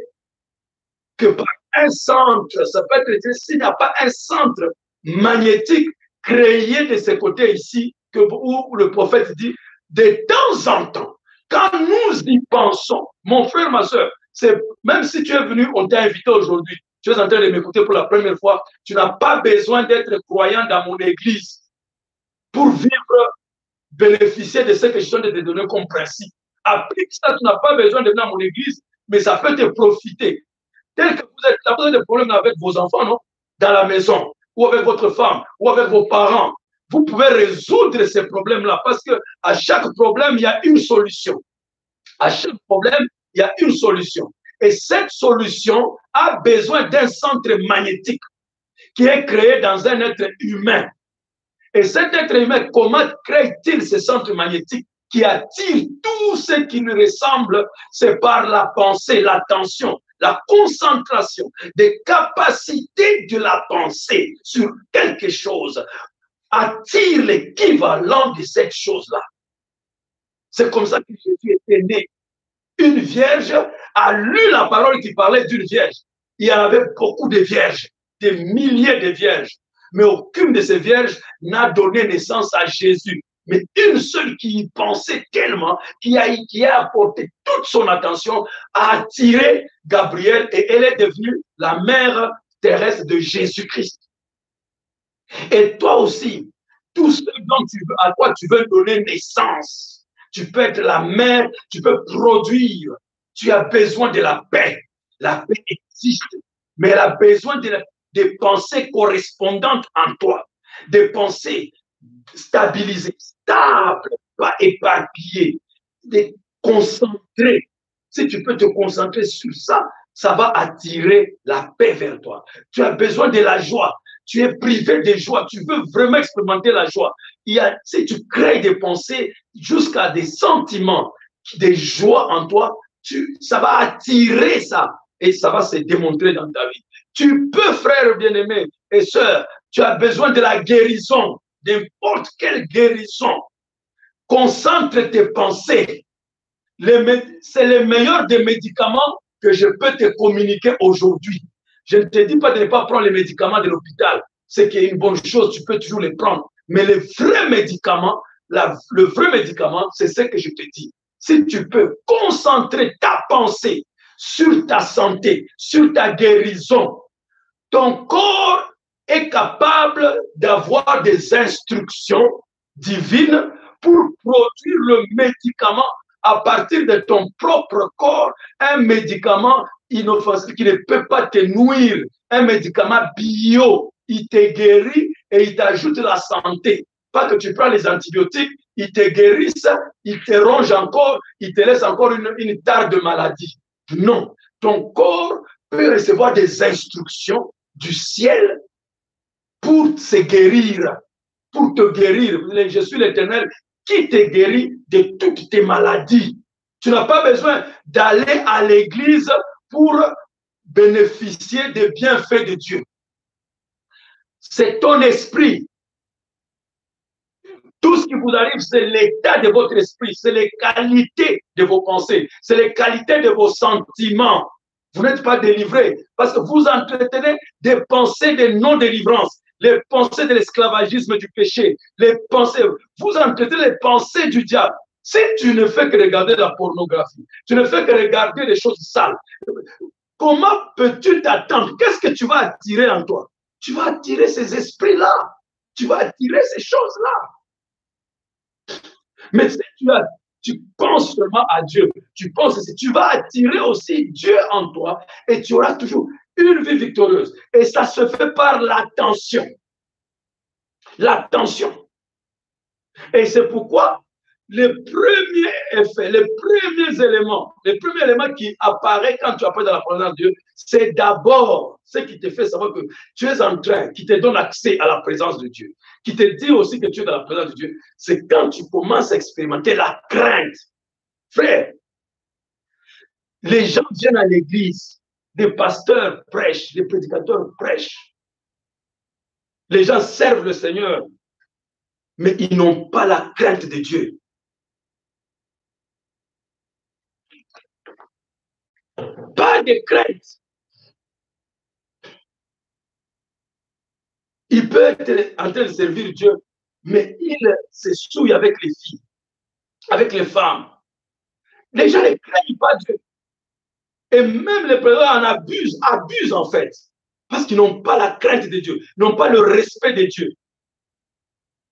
que par un centre. Ça peut être s'il n'y a pas un centre magnétique créé de ce côté ici, où le prophète dit, de temps en temps, quand nous y pensons, mon frère, ma soeur, même si tu es venu, on t'a invité aujourd'hui, tu es en train de m'écouter pour la première fois, tu n'as pas besoin d'être croyant dans mon église pour vivre, bénéficier de ce que je suis en train de te donner comme principe. Applique ça, tu n'as pas besoin de venir à mon église, mais ça peut te profiter. Tel que vous avez des problèmes avec vos enfants, non? Dans la maison, ou avec votre femme, ou avec vos parents. Vous pouvez résoudre ces problèmes-là parce qu'à chaque problème, il y a une solution. À chaque problème, il y a une solution. Et cette solution a besoin d'un centre magnétique qui est créé dans un être humain. Et cet être humain, comment crée-t-il ce centre magnétique qui attire tout ce qui lui ressemble? C'est par la pensée, l'attention, la concentration, des capacités de la pensée sur quelque chose attire l'équivalent de cette chose-là. C'est comme ça que Jésus était né. Une vierge a lu la parole qui parlait d'une vierge. Il y en avait beaucoup de vierges, des milliers de vierges. Mais aucune de ces vierges n'a donné naissance à Jésus. Mais une seule qui y pensait tellement, qui a apporté toute son attention, a attiré Gabriel et elle est devenue la mère terrestre de Jésus-Christ. Et toi aussi, tout ce dont à quoi tu veux donner naissance, tu peux être la mère, tu peux produire. Tu as besoin de la paix. La paix existe, mais elle a besoin de pensées correspondantes en toi, des pensées stabilisées, stables, pas éparpillées, de concentrer. Si tu peux te concentrer sur ça, ça va attirer la paix vers toi. Tu as besoin de la joie. Tu es privé de joie. Tu veux vraiment expérimenter la joie. Si tu crées des pensées jusqu'à des sentiments de joie en toi, ça va attirer ça et ça va se démontrer dans ta vie. Tu peux, frère bien-aimé et sœur, tu as besoin de la guérison, n'importe quelle guérison. Concentre tes pensées. C'est le meilleur des médicaments que je peux te communiquer aujourd'hui. Je ne te dis pas de ne pas prendre les médicaments de l'hôpital. C'est qu'il y a une bonne chose, tu peux toujours les prendre. Mais le vrai médicament, le vrai médicament, c'est ce que je te dis. Si tu peux concentrer ta pensée sur ta santé, sur ta guérison, ton corps est capable d'avoir des instructions divines pour produire le médicament à partir de ton propre corps, un médicament inoffensif qui ne peut pas te nuire, un médicament bio, il te guérit et il t'ajoute la santé. Pas que tu prends les antibiotiques, ils te guérissent, ils te rongent encore, ils te laissent encore une tare de maladie. Non, ton corps peut recevoir des instructions du ciel pour se guérir, pour te guérir. Je suis l'Éternel qui te guérit de toutes tes maladies. Tu n'as pas besoin d'aller à l'église pour bénéficier des bienfaits de Dieu. C'est ton esprit. Tout ce qui vous arrive, c'est l'état de votre esprit, c'est les qualités de vos pensées, c'est les qualités de vos sentiments. Vous n'êtes pas délivré parce que vous entretenez des pensées de non-délivrance, les pensées de l'esclavagisme du péché, les pensées, vous entretenez les pensées du diable. Si tu ne fais que regarder la pornographie, tu ne fais que regarder les choses sales, comment peux-tu t'attendre? Qu'est-ce que tu vas attirer en toi? Tu vas attirer ces esprits-là, tu vas attirer ces choses-là. Mais si tu penses seulement à Dieu, tu penses que tu vas attirer aussi Dieu en toi et tu auras toujours une vie victorieuse. Et ça se fait par l'attention. L'attention. Et c'est pourquoi les premiers effets, les premiers éléments qui apparaissent quand tu appelles dans la présence de Dieu, c'est d'abord ce qui te fait savoir que tu es en train, qui te donne accès à la présence de Dieu, qui te dit aussi que tu es dans la présence de Dieu, c'est quand tu commences à expérimenter la crainte. Frère, les gens viennent à l'église, les pasteurs prêchent, les prédicateurs prêchent, les gens servent le Seigneur, mais ils n'ont pas la crainte de Dieu. Pas de crainte. Il peut être en train de servir Dieu, mais il se souille avec les filles, avec les femmes. Les gens ne craignent pas Dieu. Et même les présidents en abusent en fait, parce qu'ils n'ont pas la crainte de Dieu, n'ont pas le respect de Dieu.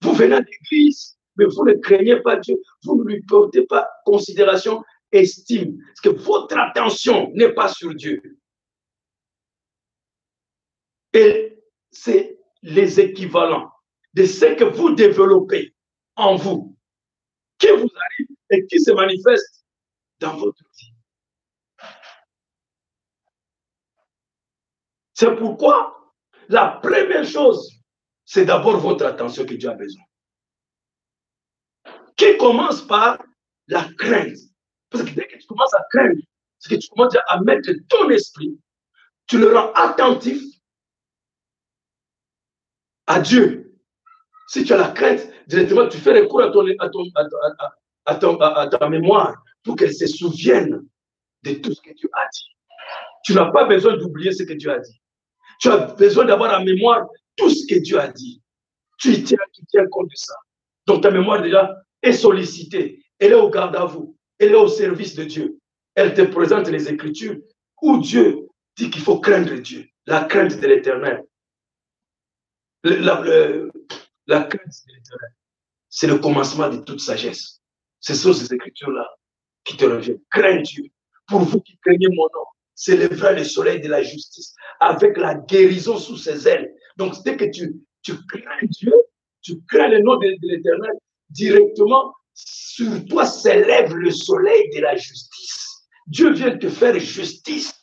Vous venez à l'église, mais vous ne craignez pas Dieu, vous ne lui portez pas considération, estime, parce que votre attention n'est pas sur Dieu. Et c'est les équivalents de ce que vous développez en vous, qui vous arrive et qui se manifeste dans votre vie. C'est pourquoi la première chose, c'est d'abord votre attention que Dieu a besoin. Qui commence par la crainte. Parce que dès que tu commences à craindre, c'est que tu commences à mettre ton esprit, tu le rends attentif à Dieu. Si tu as la crainte, directement, tu fais recours à ta mémoire pour qu'elle se souvienne de tout ce que Dieu a dit. Tu n'as pas besoin d'oublier ce que Dieu a dit. Tu as besoin d'avoir en mémoire tout ce que Dieu a dit. Tu tiens compte de ça. Donc ta mémoire déjà est sollicitée. Elle est au garde à vous. Elle est au service de Dieu. Elle te présente les Écritures où Dieu dit qu'il faut craindre Dieu. La crainte de l'Éternel. La crainte de l'Éternel, c'est le commencement de toute sagesse. Ce sont ces Écritures-là qui te reviennent. Crains Dieu. Pour vous qui craignez mon nom, s'élèvera le soleil de la justice avec la guérison sous ses ailes. Donc, dès que tu crains Dieu, tu crains le nom de l'Éternel, directement, sur toi s'élève le soleil de la justice. Dieu vient te faire justice.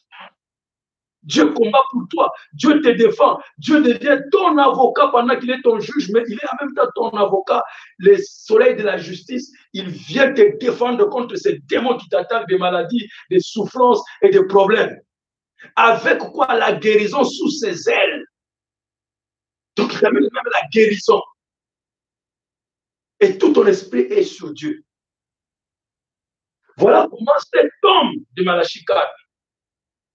Dieu combat pour toi. Dieu te défend. Dieu devient ton avocat pendant qu'il est ton juge, mais il est en même temps ton avocat. Le soleil de la justice, il vient te défendre contre ces démons qui t'attaquent des maladies, des souffrances et des problèmes. Avec quoi? La guérison sous ses ailes. Donc, il amène même la guérison. Et tout ton esprit est sur Dieu. Voilà comment cet homme de Malachie 4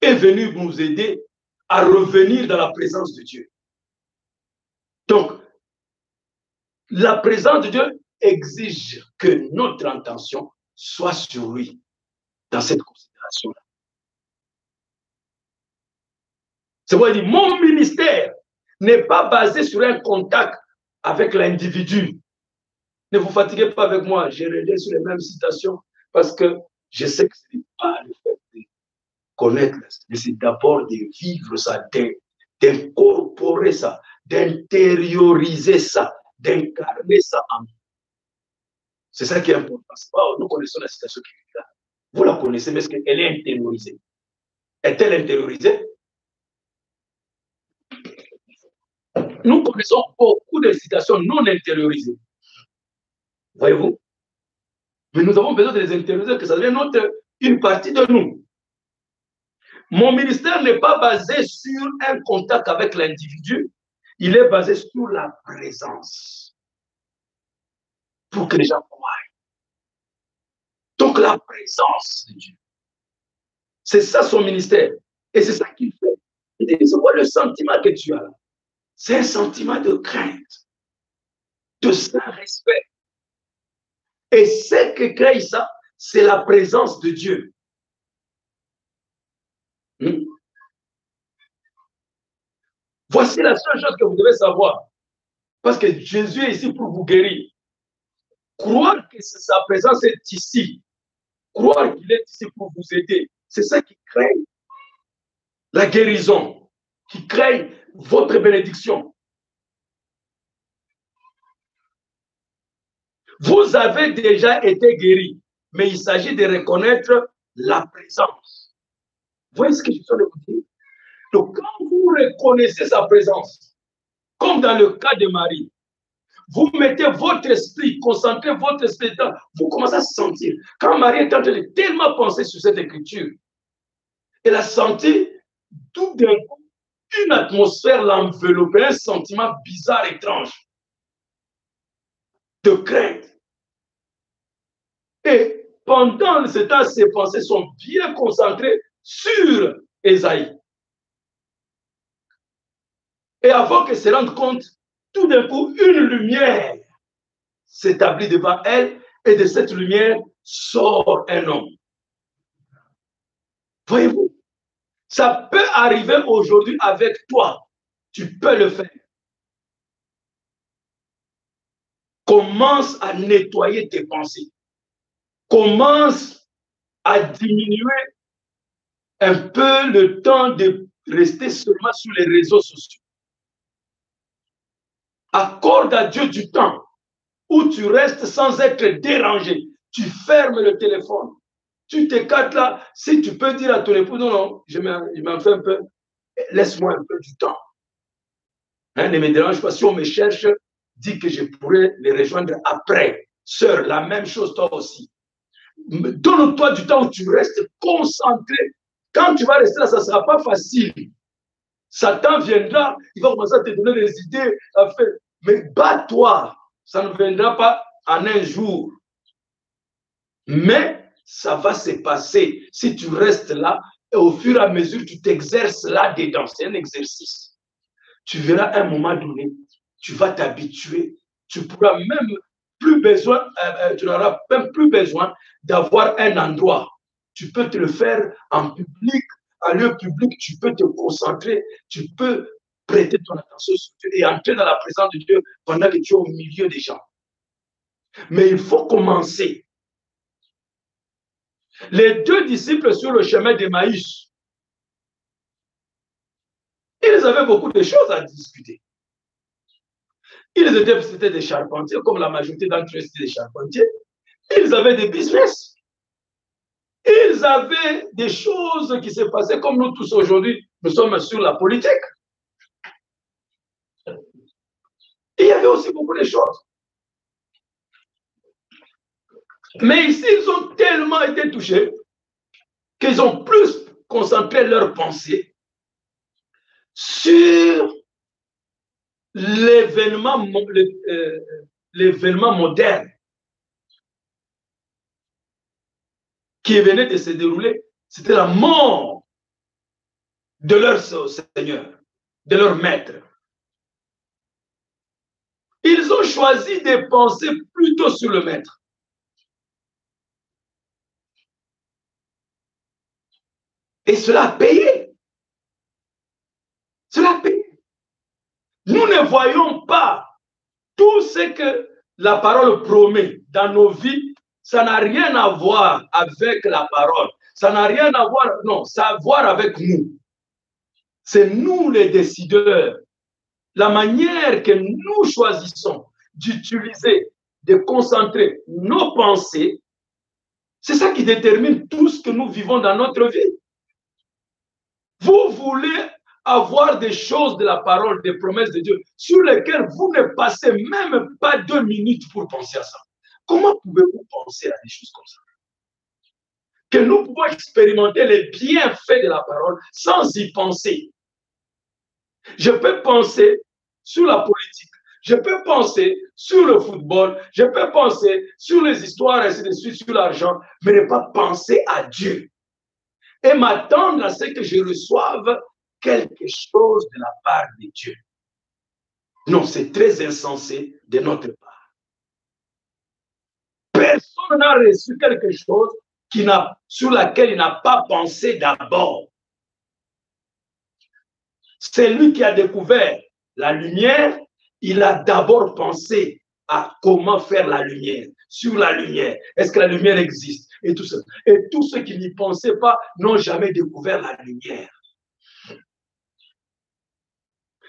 est venu nous aider à revenir dans la présence de Dieu. Donc, la présence de Dieu exige que notre intention soit sur lui dans cette considération-là. C'est pourquoi il dit, mon ministère n'est pas basé sur un contact avec l'individu. Ne vous fatiguez pas avec moi, je reviens sur les mêmes citations parce que je sais que ce n'est pas le fait de connaître, mais c'est d'abord de vivre ça, d'incorporer ça, d'intérioriser ça, d'incarner ça en nous. C'est ça qui est important. Nous connaissons la citation qui est là. Vous la connaissez, mais est-ce qu'elle est intériorisée? Est-elle intériorisée? Nous connaissons beaucoup de citations non intériorisées. Voyez-vous? Mais nous avons besoin de les intérioriser, que ça devienne une partie de nous. Mon ministère n'est pas basé sur un contact avec l'individu, il est basé sur la présence. Pour que les gens croient. Donc la présence de Dieu. C'est ça son ministère. Et c'est ça qu'il fait. Il dit, c'est quoi le sentiment que tu as là? C'est un sentiment de crainte, de saint respect. Et ce que crée ça, c'est la présence de Dieu. Voici la seule chose que vous devez savoir. Parce que Jésus est ici pour vous guérir. Croire que sa présence est ici. Croire qu'il est ici pour vous aider. C'est ça qui crée la guérison, qui crée votre bénédiction. Vous avez déjà été guéri, mais il s'agit de reconnaître la présence. Vous voyez ce que je suis en train de vous dire? Donc, quand vous reconnaissez sa présence, comme dans le cas de Marie, vous mettez votre esprit, concentrez votre esprit, vous commencez à sentir. Quand Marie est en train de tellement penser sur cette écriture, elle a senti tout d'un coup une atmosphère l'envelopper, un sentiment bizarre, étrange, de crainte. Et pendant ce temps, ses pensées sont bien concentrées sur Ésaïe. Et avant qu'elle se rende compte, tout d'un coup, une lumière s'établit devant elle et de cette lumière sort un homme. Voyez-vous, ça peut arriver aujourd'hui avec toi. Tu peux le faire. Commence à nettoyer tes pensées. Commence à diminuer un peu le temps de rester seulement sur les réseaux sociaux. Accorde à Dieu du temps où tu restes sans être dérangé. Tu fermes le téléphone. Tu t'écartes là. Si tu peux dire à ton époux, non, non, je m'en fais un peu. Laisse-moi un peu du temps. Hein, ne me dérange pas. Si on me cherche, dis que je pourrais les rejoindre après. Sœur, la même chose toi aussi. Donne-toi du temps où tu restes concentré. Quand tu vas rester là, ça ne sera pas facile. Satan viendra, il va commencer à te donner des idées à faire. Mais bats-toi. Ça ne viendra pas en un jour. Mais ça va se passer si tu restes là et au fur et à mesure, tu t'exerces là-dedans. C'est un exercice. Tu verras à un moment donné, tu vas t'habituer. Tu pourras même plus besoin, tu n'auras même plus besoin d'avoir un endroit. Tu peux te le faire en public, en lieu public, tu peux te concentrer, tu peux prêter ton attention sur Dieu et entrer dans la présence de Dieu pendant que tu es au milieu des gens. Mais il faut commencer. Les deux disciples sur le chemin d'Emmaüs, ils avaient beaucoup de choses à discuter. C'était des charpentiers, comme la majorité d'entre eux, c'était des charpentiers. Ils avaient des business. Ils avaient des choses qui se passaient comme nous tous aujourd'hui. Nous sommes sur la politique. Il y avait aussi beaucoup de choses. Mais ici, ils ont tellement été touchés qu'ils ont plus concentré leurs pensées sur l'événement moderne qui venait de se dérouler. C'était la mort de leur Seigneur, de leur maître. Ils ont choisi de penser plutôt sur le maître. Et cela a payé. Cela a payé. voyons pas tout ce que la parole promet dans nos vies, ça n'a rien à voir avec la parole. Ça n'a rien à voir, non, ça a à voir avec nous. C'est nous les décideurs. La manière que nous choisissons d'utiliser, de concentrer nos pensées, c'est ça qui détermine tout ce que nous vivons dans notre vie. Vous voulez avoir des choses de la parole, des promesses de Dieu, sur lesquelles vous ne passez même pas 2 minutes pour penser à ça. Comment pouvez-vous penser à des choses comme ça? Que nous pouvons expérimenter les bienfaits de la parole sans y penser. Je peux penser sur la politique, je peux penser sur le football, je peux penser sur les histoires, ainsi de suite, sur l'argent, mais ne pas penser à Dieu. Et m'attendre à ce que je reçoive quelque chose de la part de Dieu. Non, c'est très insensé de notre part. Personne n'a reçu quelque chose sur laquelle il n'a pas pensé d'abord. C'est lui qui a découvert la lumière, il a d'abord pensé à comment faire la lumière, sur la lumière. Est-ce que la lumière existe? Et tout ça. Et tous ceux qui n'y pensaient pas n'ont jamais découvert la lumière.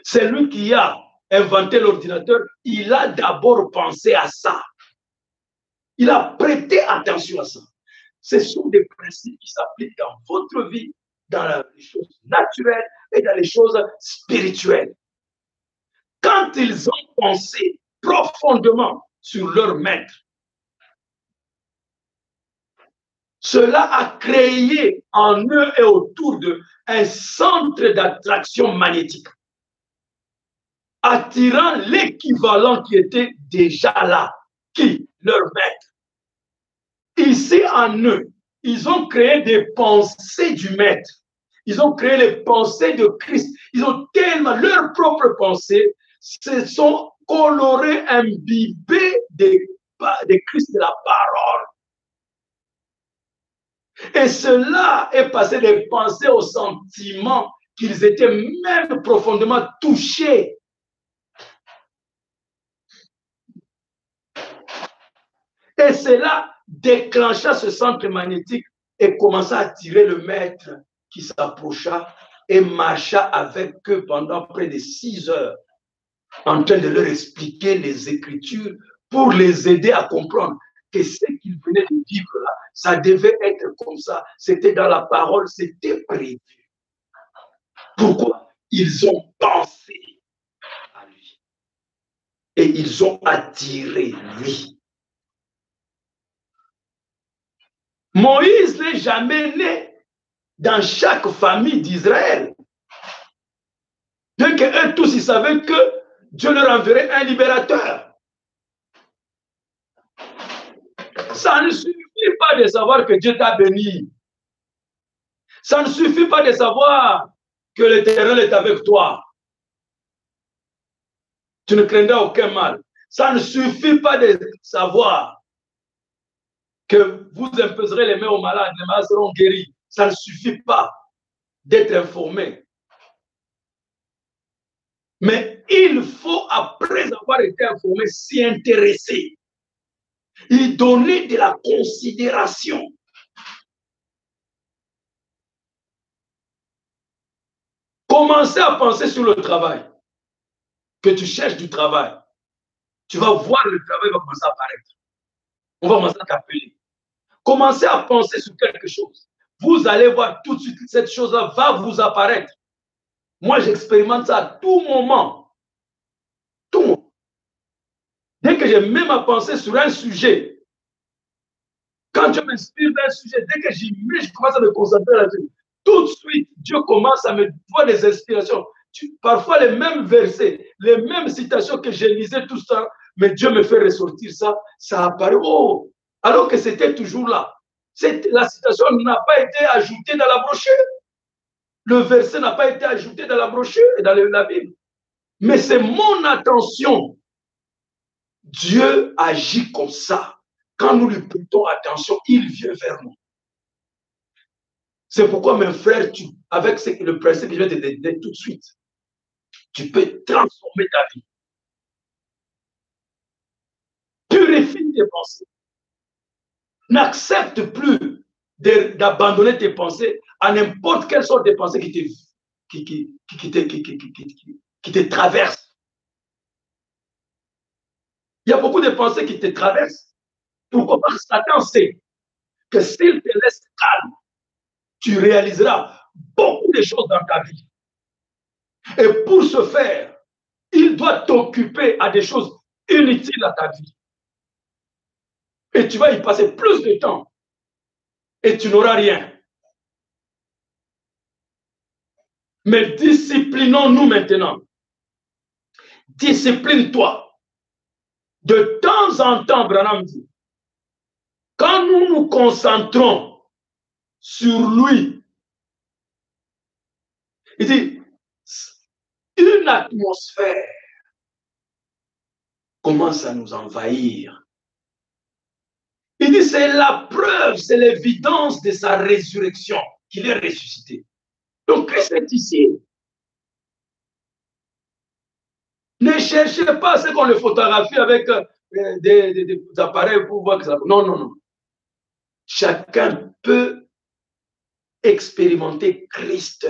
C'est lui qui a inventé l'ordinateur, il a d'abord pensé à ça. Il a prêté attention à ça. Ce sont des principes qui s'appliquent dans votre vie, dans les choses naturelles et dans les choses spirituelles. Quand ils ont pensé profondément sur leur maître, cela a créé en eux et autour d'eux un centre d'attraction magnétique, attirant l'équivalent qui était déjà là, qui? Leur maître. Ici en eux, ils ont créé des pensées du maître. Ils ont créé les pensées de Christ. Ils ont tellement leurs propres pensées se sont colorées, imbibées de Christ, de la parole. Et cela est passé des pensées aux sentiments qu'ils étaient même profondément touchés. Et cela déclencha ce centre magnétique et commença à attirer le maître qui s'approcha et marcha avec eux pendant près de 6 heures en train de leur expliquer les Écritures pour les aider à comprendre que ce qu'ils venaient de vivre là, ça devait être comme ça. C'était dans la parole, c'était prévu. Pourquoi? Ils ont pensé à lui et ils ont attiré lui. Moïse n'est jamais né dans chaque famille d'Israël. Donc, eux tous, ils savaient que Dieu leur enverrait un libérateur. Ça ne suffit pas de savoir que Dieu t'a béni. Ça ne suffit pas de savoir que l'Éternel est avec toi. Tu ne craindras aucun mal. Ça ne suffit pas de savoir que vous imposerez les mains aux malades, les malades seront guéris. Ça ne suffit pas d'être informé. Mais il faut, après avoir été informé, s'y intéresser. Y donner de la considération. Commencez à penser sur le travail. Que tu cherches du travail. Tu vas voir le travail va commencer à apparaître. On va commencer à t'appeler. Commencez à penser sur quelque chose. Vous allez voir tout de suite que cette chose-là va vous apparaître. Moi, j'expérimente ça à tout moment. Tout moment. Dès que j'ai même à penser sur un sujet, quand je m'inspire d'un sujet, dès que j'y mets, je commence à me concentrer là-dessus. Tout de suite, Dieu commence à me donner des inspirations. Parfois, les mêmes versets, les mêmes citations que je lisais, tout ça, mais Dieu me fait ressortir ça, ça apparaît. Oh, alors que c'était toujours là. La citation n'a pas été ajoutée dans la brochure. Le verset n'a pas été ajouté dans la brochure et dans la Bible. Mais c'est mon attention. Dieu agit comme ça. Quand nous lui prêtons attention, il vient vers nous. C'est pourquoi, mes frères, avec le principe que je vais te donner tout de suite, tu peux transformer ta vie. Purifie tes pensées. N'accepte plus d'abandonner tes pensées à n'importe quelle sorte de pensée qui te traverse. Il y a beaucoup de pensées qui te traversent. Pourquoi? Parce que Satan sait que s'il te laisse calme, tu réaliseras beaucoup de choses dans ta vie. Et pour ce faire, il doit t'occuper à des choses inutiles à ta vie. Et tu vas y passer plus de temps. Et tu n'auras rien. Mais disciplinons-nous maintenant. Discipline-toi. De temps en temps, Branham dit, quand nous nous concentrons sur lui, il dit, une atmosphère commence à nous envahir. Il dit, c'est la preuve, c'est l'évidence de sa résurrection, qu'il est ressuscité. Donc, Christ est ici. Ne cherchez pas ce qu'on le photographie avec des appareils pour voir que ça... Non, non, non. Chacun peut expérimenter Christ.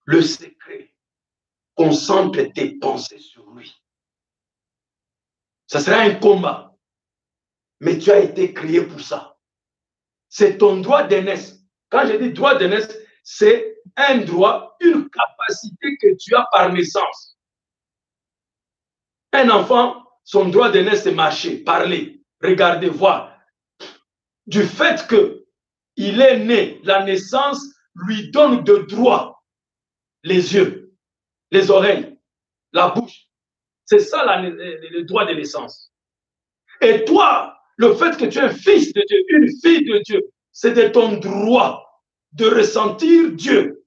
Le secret, concentre tes pensées sur lui. Ça sera un combat. Mais tu as été créé pour ça. C'est ton droit d'aînesse. Quand je dis droit d'aînesse, c'est un droit, une capacité que tu as par naissance. Un enfant, son droit d'aînesse, c'est marcher, parler, regarder, voir. Du fait qu'il est né, la naissance lui donne de droit les yeux, les oreilles, la bouche. C'est ça le droit de naissance. Et toi, le fait que tu es un fils de Dieu, une fille de Dieu, c'est de ton droit de ressentir Dieu.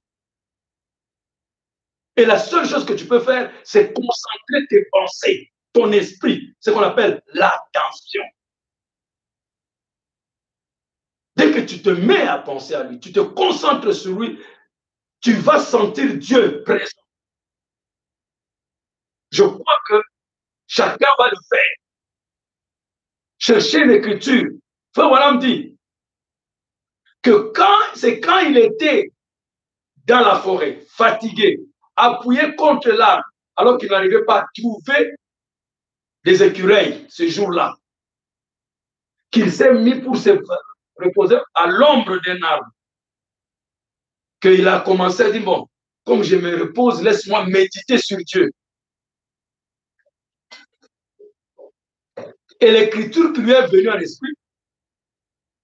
Et la seule chose que tu peux faire, c'est concentrer tes pensées, ton esprit, ce qu'on appelle l'attention. Dès que tu te mets à penser à lui, tu te concentres sur lui, tu vas sentir Dieu présent. Je crois que chacun va le faire. Chercher l'écriture. Frère William dit que c'est quand il était dans la forêt, fatigué, appuyé contre l'arbre, alors qu'il n'arrivait pas à trouver des écureuils ce jour-là, qu'il s'est mis pour se reposer à l'ombre d'un arbre, qu'il a commencé à dire, bon, comme je me repose, laisse-moi méditer sur Dieu. Et l'écriture qui lui est venue à l'esprit,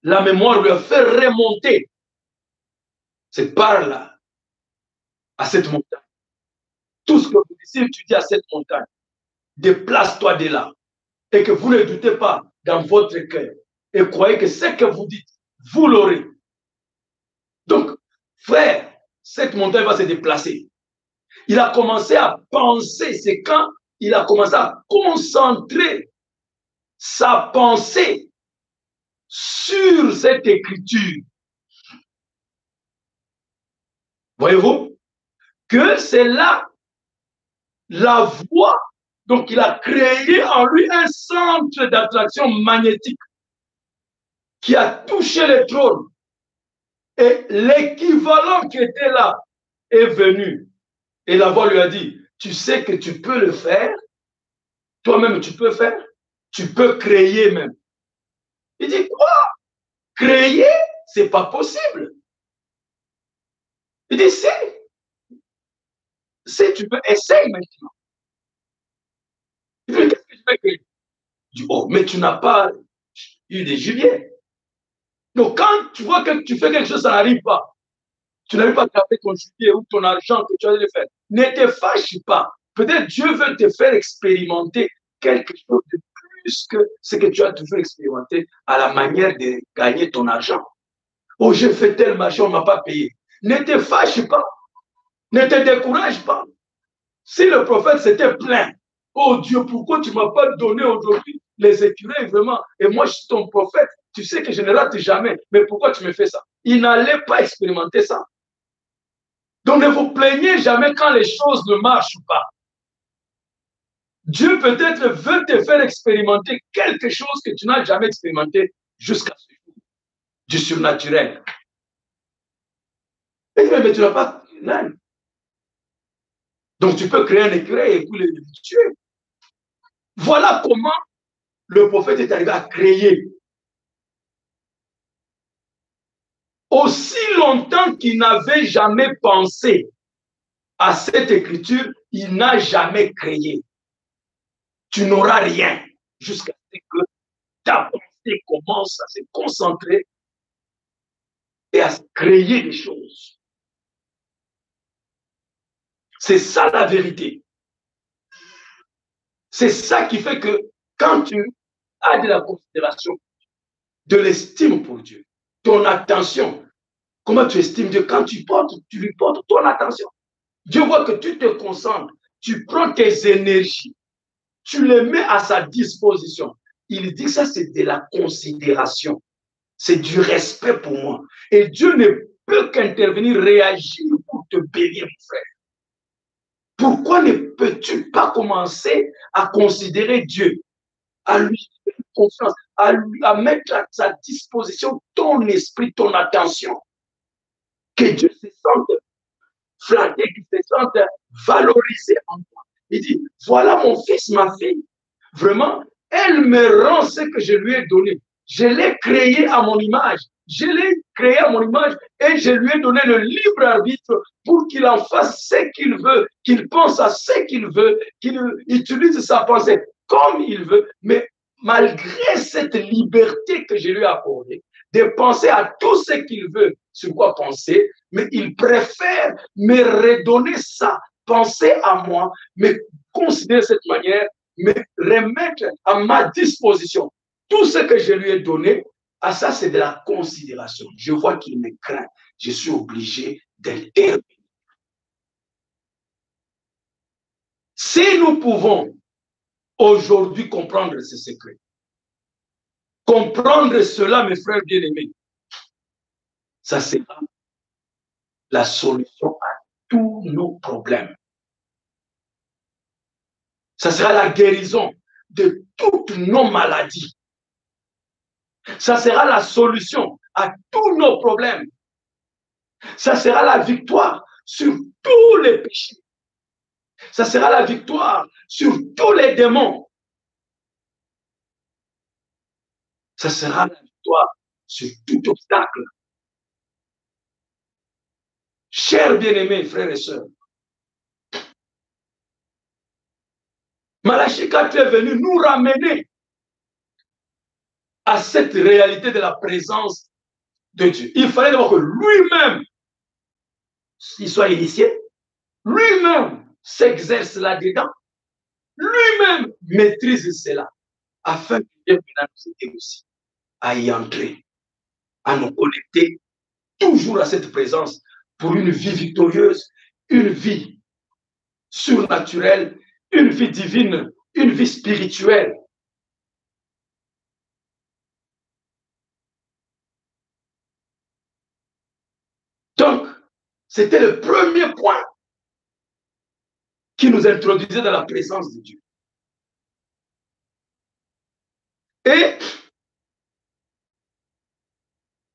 la mémoire lui a fait remonter. C'est par là, à cette montagne. Tout ce que vous dites, tu dis à cette montagne, déplace-toi de là. Et que vous ne doutez pas dans votre cœur. Et croyez que ce que vous dites, vous l'aurez. Donc, frère, cette montagne va se déplacer. Il a commencé à penser, c'est quand il a commencé à concentrer sa pensée sur cette écriture. Voyez-vous que c'est là la voie. Donc, il a créé en lui un centre d'attraction magnétique qui a touché le trône. Et l'équivalent qui était là est venu. Et la voix lui a dit, tu sais que tu peux le faire, toi-même tu peux faire, tu peux créer même. Il dit, quoi? Créer, c'est pas possible. Il dit, si tu peux, essaye maintenant. Il dit, qu'est-ce que je vais créer? Il dit, oh, mais tu n'as pas eu de juillet. Donc, quand tu vois que tu fais quelque chose, ça n'arrive pas. Tu n'arrives pas à garder ton juillet ou ton argent que tu as de faire. Ne te fâche pas. Peut-être Dieu veut te faire expérimenter quelque chose de plus que ce que tu as toujours expérimenté à la manière de gagner ton argent. Oh, j'ai fait tel machin, on ne m'a pas payé. Ne te fâche pas. Ne te décourage pas. Si le prophète s'était plaint, oh Dieu, pourquoi tu ne m'as pas donné aujourd'hui les écureuils vraiment? Et moi, je suis ton prophète. Tu sais que je ne rate jamais. Mais pourquoi tu me fais ça? Il n'allait pas expérimenter ça. Donc, ne vous plaignez jamais quand les choses ne marchent pas. Dieu peut-être veut te faire expérimenter quelque chose que tu n'as jamais expérimenté jusqu'à ce jour, du surnaturel. Mais tu n'as pas l'âne. Donc tu peux créer un écureuil et puis le tuer. Voilà comment le prophète est arrivé à créer. Aussi longtemps qu'il n'avait jamais pensé à cette écriture, il n'a jamais créé. Tu n'auras rien jusqu'à ce que ta pensée commence à se concentrer et à créer des choses. C'est ça la vérité. C'est ça qui fait que quand tu as de la considération, de l'estime pour Dieu, ton attention, comment tu estimes Dieu, quand tu lui portes ton attention. Dieu voit que tu te concentres, tu prends tes énergies, tu les mets à sa disposition. Il dit que ça, c'est de la considération. C'est du respect pour moi. Et Dieu ne peut qu'intervenir, réagir pour te bénir, mon frère. Pourquoi ne peux-tu pas commencer à considérer Dieu, à lui faire confiance, à mettre à sa disposition ton esprit, ton attention? Que Dieu se sente flatté, qu'il se sente valorisé en toi. Il dit, voilà mon fils, ma fille. Vraiment, elle me rend ce que je lui ai donné. Je l'ai créé à mon image. Je l'ai créé à mon image et je lui ai donné le libre arbitre pour qu'il en fasse ce qu'il veut, qu'il pense à ce qu'il veut, qu'il utilise sa pensée comme il veut. Mais malgré cette liberté que je lui ai accordée, de penser à tout ce qu'il veut, sur quoi penser, mais il préfère me redonner ça, penser à moi, me considérer de cette manière, me remettre à ma disposition. Tout ce que je lui ai donné, à ça, c'est de la considération. Je vois qu'il me craint. Je suis obligé d'intervenir. Si nous pouvons aujourd'hui comprendre ce secret, comprendre cela, mes frères bien-aimés, ça sera la solution à tous nos problèmes. Ça sera la guérison de toutes nos maladies. Ça sera la solution à tous nos problèmes. Ça sera la victoire sur tous les péchés. Ça sera la victoire sur tous les démons. Ça sera la victoire sur tout obstacle. Chers bien-aimés, frères et sœurs, Malachi 4 est venu nous ramener à cette réalité de la présence de Dieu. Il fallait d'abord que lui-même, il soit initié, lui-même s'exerce là-dedans, lui-même maîtrise cela, afin que Dieu puisse nous aider aussi à y entrer, à nous connecter toujours à cette présence pour une vie victorieuse, une vie surnaturelle, une vie divine, une vie spirituelle. Donc, c'était le premier point qui nous introduisait dans la présence de Dieu. Et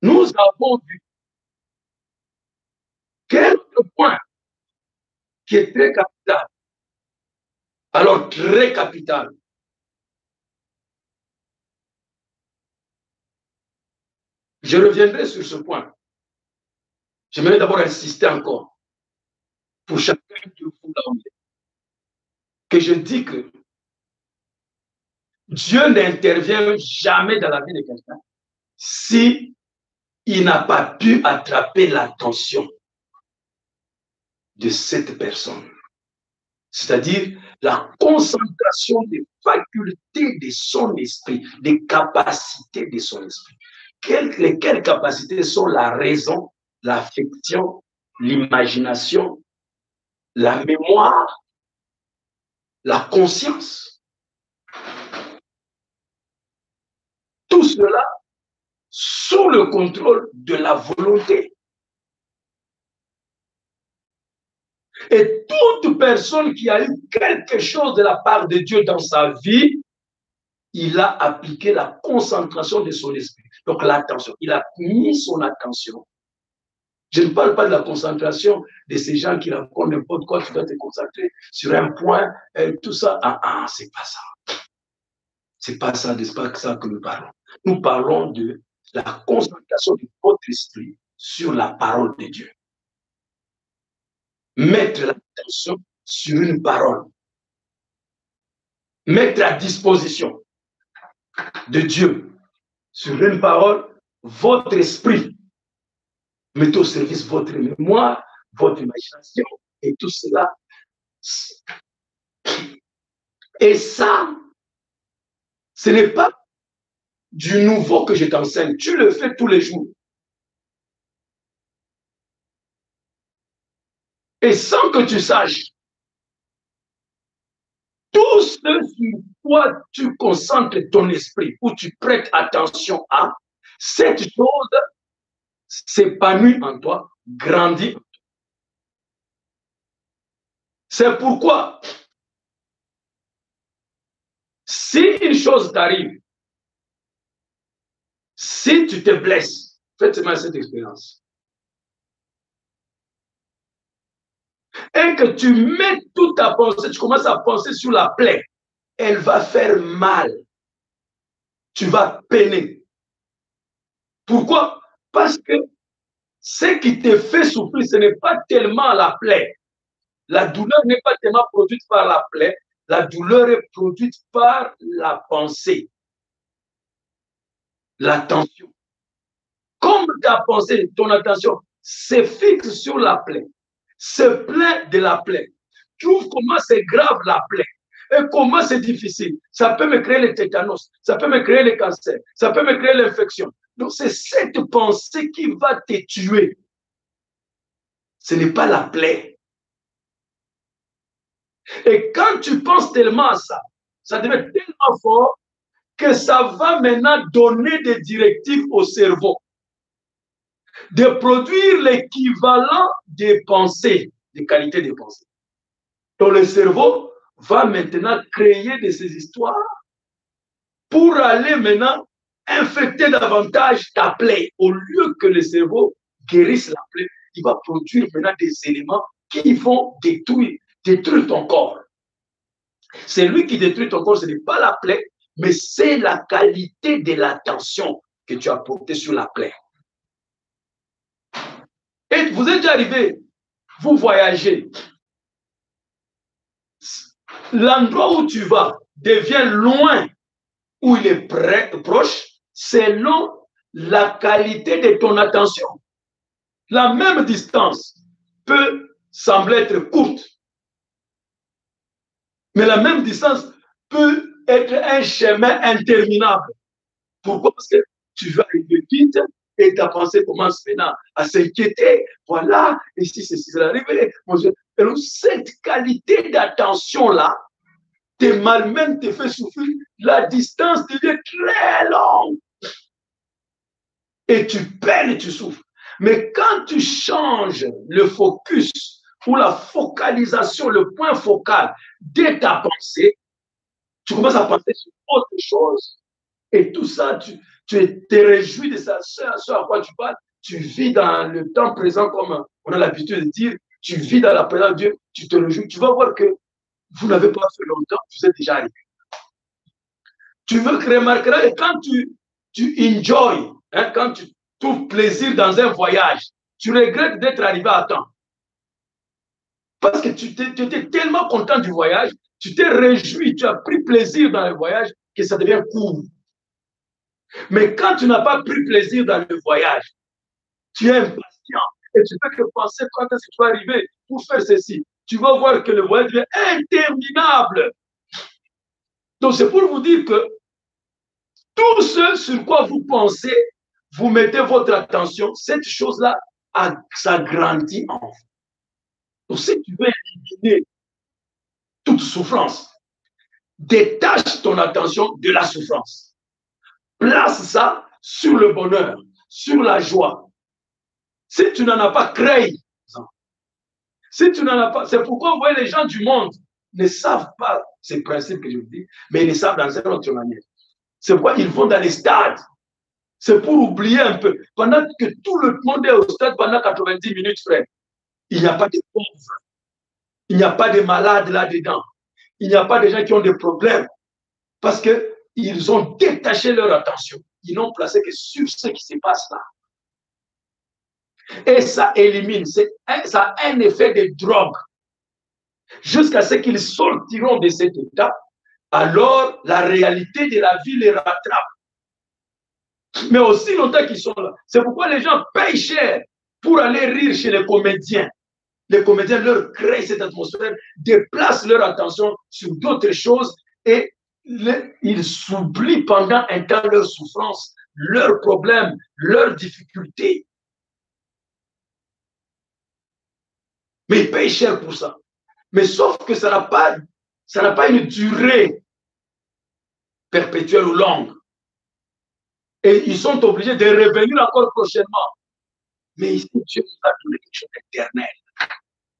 nous avons vu quel autre point qui est très capital. Alors, très capital. Je reviendrai sur ce point. J'aimerais d'abord insister encore pour chacun de vous là où il est, que je dis que Dieu n'intervient jamais dans la vie de quelqu'un si il n'a pas pu attraper l'attention de cette personne. C'est-à-dire la concentration des facultés de son esprit, des capacités de son esprit. Quelles capacités sont la raison, l'affection, l'imagination, la mémoire, la conscience? Tout cela sous le contrôle de la volonté. Et toute personne qui a eu quelque chose de la part de Dieu dans sa vie, il a appliqué la concentration de son esprit. Donc l'attention, il a mis son attention. Je ne parle pas de la concentration de ces gens qui racontent n'importe quoi, tu dois te concentrer sur un point, tout ça. C'est pas ça. C'est pas ça, n'est-ce pas ça que nous parlons. Nous parlons de la concentration de votre esprit sur la parole de Dieu. Mettre l'attention sur une parole. Mettre à disposition de Dieu sur une parole votre esprit. Mettez au service votre mémoire, votre imagination et tout cela. Et ça, ce n'est pas du nouveau que je t'enseigne. Tu le fais tous les jours. Et sans que tu saches, tout ce sur quoi tu concentres ton esprit, où tu prêtes attention à, cette chose s'épanouit en toi, grandit. C'est pourquoi, si une chose t'arrive, si tu te blesses, faites-moi cette expérience. Et que tu mets toute ta pensée, tu commences à penser sur la plaie, elle va faire mal. Tu vas peiner. Pourquoi? Parce que ce qui te fait souffrir, ce n'est pas tellement la plaie. La douleur n'est pas tellement produite par la plaie, la douleur est produite par la pensée, l'attention. Comme ta pensée, ton attention se fixe sur la plaie, se plaint de la plaie, trouve comment c'est grave la plaie et comment c'est difficile. Ça peut me créer le tétanos, ça peut me créer le cancer, ça peut me créer l'infection. Donc c'est cette pensée qui va te tuer. Ce n'est pas la plaie. Et quand tu penses tellement à ça, ça devient tellement fort que ça va maintenant donner des directives au cerveau de produire l'équivalent des pensées, des qualités des pensées. Donc le cerveau va maintenant créer de ces histoires pour aller maintenant infecter davantage ta plaie. Au lieu que le cerveau guérisse la plaie, il va produire maintenant des éléments qui vont détruire ton corps. C'est lui qui détruit ton corps, ce n'est pas la plaie, mais c'est la qualité de l'attention que tu as portée sur la plaie. Et vous êtes déjà arrivé, vous voyagez. L'endroit où tu vas devient loin où il est proche selon la qualité de ton attention. La même distance peut sembler être courte, mais la même distance peut être un chemin interminable. Pourquoi? Parce que tu vas arriver vite et ta pensée commence maintenant à s'inquiéter. Voilà, et si c'est arrivé. Alors, cette qualité d'attention-là te malmène, te fait souffrir. La distance devient très longue. Et tu peines et tu souffres. Mais quand tu changes le focus ou la focalisation, le point focal de ta pensée, tu commences à penser sur autre chose. Et tout ça, tu te réjouis de ça, ce à quoi tu parles. Tu vis dans le temps présent, comme on a l'habitude de dire. Tu vis dans la présence de Dieu, tu te réjouis. Tu vas voir que vous n'avez pas fait longtemps, vous êtes déjà arrivé. Tu veux remarquer, et quand tu enjoy, hein, quand tu trouves plaisir dans un voyage, tu regrettes d'être arrivé à temps. Parce que tu étais tellement content du voyage, tu t'es réjoui, tu as pris plaisir dans le voyage que ça devient court. Mais quand tu n'as pas pris plaisir dans le voyage, tu es impatient et tu fais que penser quand est-ce que tu vas arriver pour faire ceci. Tu vas voir que le voyage devient interminable. Donc c'est pour vous dire que tout ce sur quoi vous pensez, vous mettez votre attention, cette chose-là s'agrandit en vous. Donc si tu veux éliminer toute souffrance, détache ton attention de la souffrance. Place ça sur le bonheur, sur la joie. Si tu n'en as pas, crée. Si tu n'en as pas, c'est pourquoi vous voyez les gens du monde ne savent pas ces principes que je vous dis, mais ils les savent dans une autre manière. C'est pourquoi ils vont dans les stades. C'est pour oublier un peu. Pendant que tout le monde est au stade pendant 90 minutes, frère, il n'y a pas de pauvres. Il n'y a pas de malades là-dedans. Il n'y a pas de gens qui ont des problèmes. Parce qu'ils ont détaché leur attention. Ils n'ont placé que sur ce qui se passe là. Et ça élimine, ça a un effet de drogue. Jusqu'à ce qu'ils sortiront de cet état, alors la réalité de la vie les rattrape. Mais aussi longtemps qu'ils sont là. C'est pourquoi les gens payent cher pour aller rire chez les comédiens. Les comédiens leur créent cette atmosphère, déplacent leur attention sur d'autres choses et ils s'oublient pendant un temps leurs souffrances, leurs problèmes, leurs difficultés. Mais ils payent cher pour ça. Mais sauf que ça n'a pas une durée perpétuelle ou longue. Et ils sont obligés de revenir encore prochainement. Mais ici, Dieu nous a donné quelque chose d'éternel.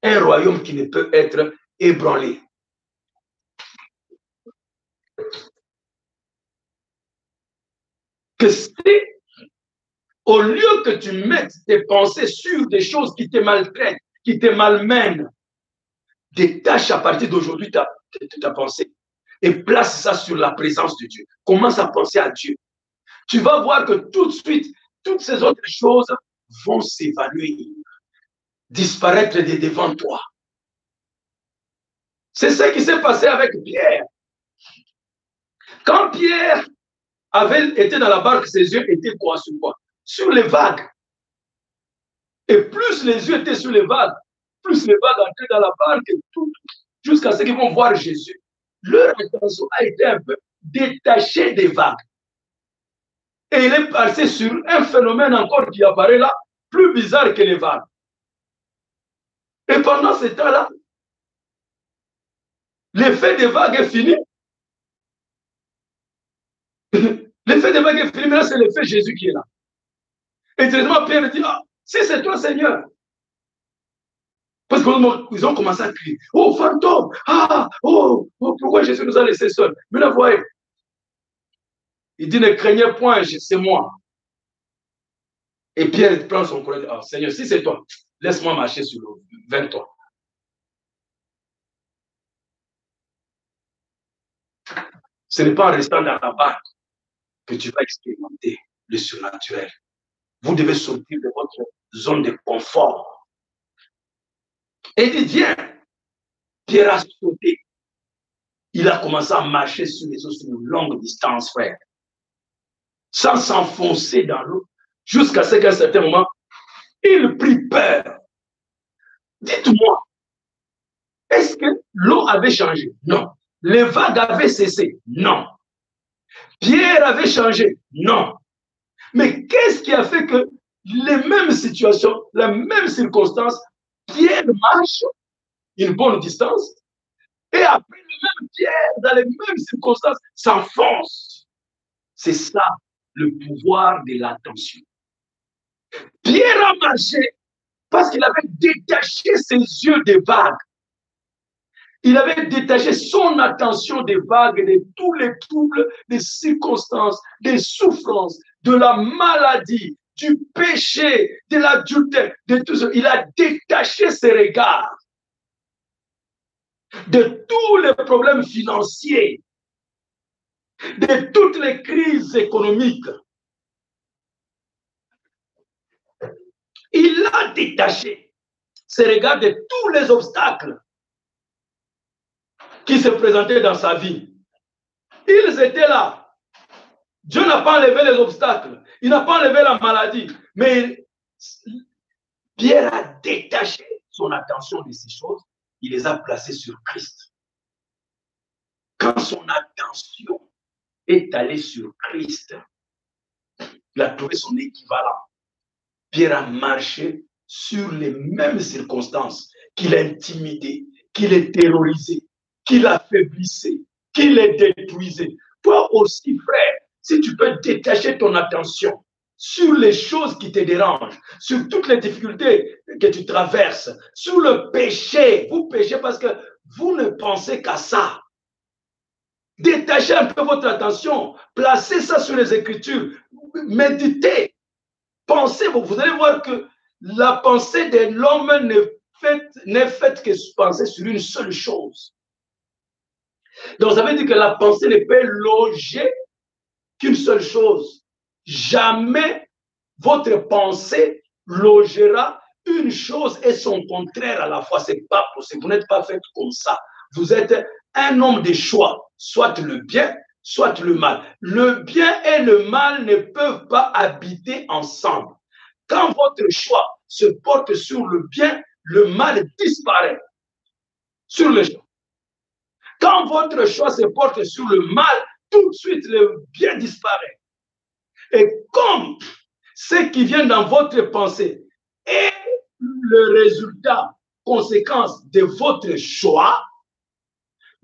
Un royaume qui ne peut être ébranlé. Que si, au lieu que tu mettes tes pensées sur des choses qui te maltraitent, qui te malmènent, détache à partir d'aujourd'hui ta pensée et place ça sur la présence de Dieu. Commence à penser à Dieu. Tu vas voir que tout de suite, toutes ces autres choses vont s'évanouir, disparaître devant toi. C'est ce qui s'est passé avec Pierre. Quand Pierre avait été dans la barque, ses yeux étaient quoi sur quoi? Sur les vagues. Et plus les yeux étaient sur les vagues, plus les vagues entraient dans la barque et tout, jusqu'à ce qu'ils vont voir Jésus. Leur attention a été un peu détachée des vagues. Et il est passé sur un phénomène encore qui apparaît là, plus bizarre que les vagues. Et pendant ce temps-là, l'effet des vagues est fini. L'effet des vagues est fini, mais là, c'est l'effet Jésus qui est là. Et directement, Pierre dit, ah, si c'est toi, Seigneur. Parce qu'ils ont commencé à crier, oh, fantôme, ah, oh, pourquoi Jésus nous a laissés seuls? Mais là, voyez, il dit, ne craignez point, c'est moi. Et Pierre prend son courage, ah, Seigneur, si c'est toi, laisse-moi marcher sur l'eau, vers toi. Ce n'est pas en restant dans la barque que tu vas expérimenter le surnaturel. Vous devez sortir de votre zone de confort. Et il dit, viens. Pierre a sauté. Il a commencé à marcher sur les eaux sur une longue distance, frère. Sans s'enfoncer dans l'eau. Jusqu'à ce qu'à un certain moment, il prit peur. Dites-moi, est-ce que l'eau avait changé? Non. Les vagues avaient cessé? Non. Pierre avait changé? Non. Mais qu'est-ce qui a fait que les mêmes situations, la même circonstance, Pierre marche une bonne distance et après le même Pierre, dans les mêmes circonstances, s'enfonce? C'est ça, le pouvoir de l'attention. Pierre a marché parce qu'il avait détaché ses yeux des vagues. Il avait détaché son attention des vagues, de tous les troubles, des circonstances, des souffrances, de la maladie, du péché, de l'adultère, de tout ça. Il a détaché ses regards de tous les problèmes financiers, de toutes les crises économiques. Il a détaché ses regards de tous les obstacles qui se présentaient dans sa vie. Ils étaient là. Dieu n'a pas enlevé les obstacles. Il n'a pas enlevé la maladie. Mais Pierre a détaché son attention de ces choses. Il les a placées sur Christ. Quand son attention est allée sur Christ, il a trouvé son équivalent. Pierre a marché sur les mêmes circonstances qu'il a intimidé, qu'il est terrorisé, qu'il affaiblissait, qu'il les détruisait. Toi aussi, frère, si tu peux détacher ton attention sur les choses qui te dérangent, sur toutes les difficultés que tu traverses, sur le péché. Vous péchez parce que vous ne pensez qu'à ça. Détachez un peu votre attention, placez ça sur les Écritures, méditez, pensez. Vous allez voir que la pensée de l'homme n'est faite que penser sur une seule chose. Donc, ça veut dire que la pensée ne peut loger qu'une seule chose. Jamais votre pensée logera une chose et son contraire à la fois. Ce n'est pas possible. Vous n'êtes pas fait comme ça. Vous êtes un homme de choix, soit le bien, soit le mal. Le bien et le mal ne peuvent pas habiter ensemble. Quand votre choix se porte sur le bien, le mal disparaît sur le champ. Quand votre choix se porte sur le mal, tout de suite le bien disparaît. Et comme ce qui vient dans votre pensée est le résultat, conséquence de votre choix,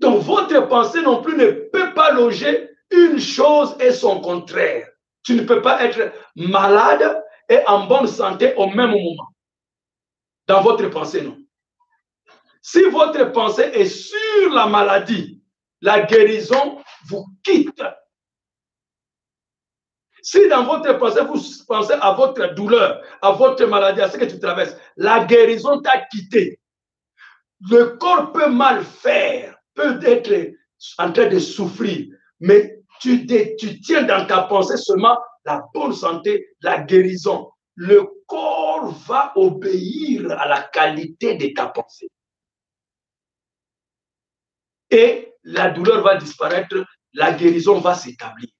donc votre pensée non plus ne peut pas loger une chose et son contraire. Tu ne peux pas être malade et en bonne santé au même moment. Dans votre pensée, non. Si votre pensée est sur la maladie, la guérison vous quitte. Si dans votre pensée, vous pensez à votre douleur, à votre maladie, à ce que tu traverses, la guérison t'a quitté. Le corps peut mal faire, peut être en train de souffrir, mais tu tiens dans ta pensée seulement la bonne santé, la guérison. Le corps va obéir à la qualité de ta pensée. Et la douleur va disparaître, la guérison va s'établir.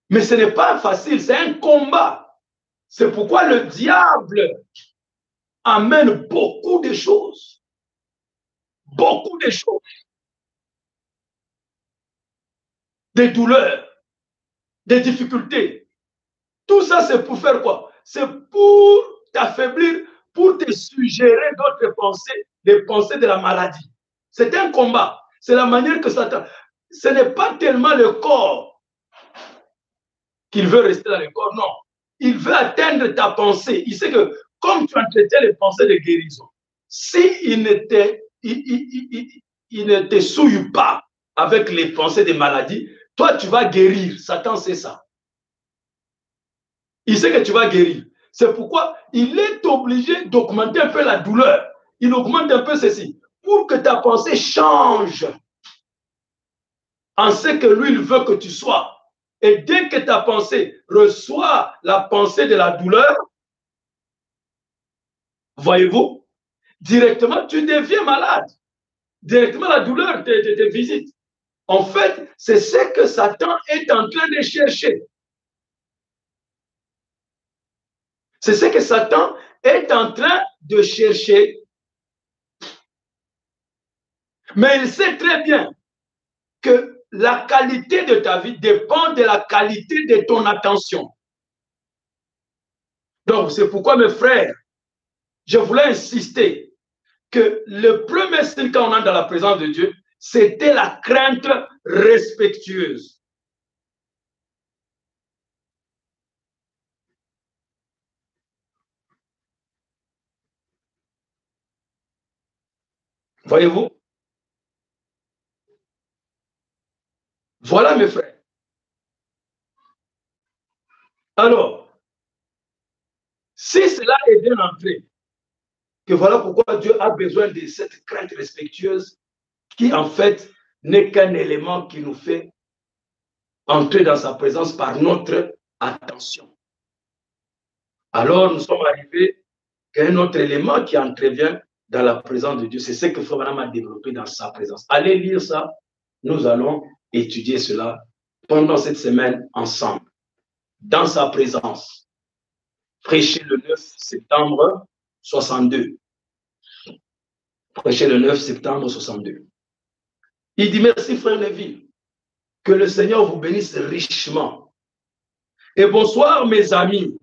Mais ce n'est pas facile, c'est un combat. C'est pourquoi le diable amène beaucoup de choses. Beaucoup de choses. Des douleurs, des difficultés. Tout ça, c'est pour faire quoi? C'est pour t'affaiblir, pour te suggérer d'autres pensées, des pensées de la maladie. C'est un combat. C'est la manière que Satan... Ce n'est pas tellement le corps qu'il veut rester dans le corps, non. Il veut atteindre ta pensée. Il sait que comme tu entretiens les pensées de guérison, s'il ne te souille pas avec les pensées des maladies, toi, tu vas guérir. Satan sait ça. Il sait que tu vas guérir. C'est pourquoi il est obligé d'augmenter un peu la douleur. Il augmente un peu ceci pour que ta pensée change en ce que lui, il veut que tu sois. Et dès que ta pensée reçoit la pensée de la douleur, voyez-vous, directement, tu deviens malade. Directement, la douleur te visite. En fait, c'est ce que Satan est en train de chercher. C'est ce que Satan est en train de chercher. Mais il sait très bien que la qualité de ta vie dépend de la qualité de ton attention. Donc, c'est pourquoi, mes frères, je voulais insister que le premier signe quand on entre dans la présence de Dieu, c'était la crainte respectueuse. Voyez-vous? Voilà, mes frères. Alors, si cela est bien entré, que voilà pourquoi Dieu a besoin de cette crainte respectueuse qui, en fait, n'est qu'un élément qui nous fait entrer dans sa présence par notre attention. Alors, nous sommes arrivés à un autre élément qui entrevient dans la présence de Dieu. C'est ce que Frère Branham a développé dans sa présence. Allez lire ça. Nous allons étudier cela pendant cette semaine ensemble. Dans sa présence. Prêché le 9 septembre 62. Prêché le 9 septembre 62. Il dit merci frère Lévy. Que le Seigneur vous bénisse richement. Et bonsoir mes amis.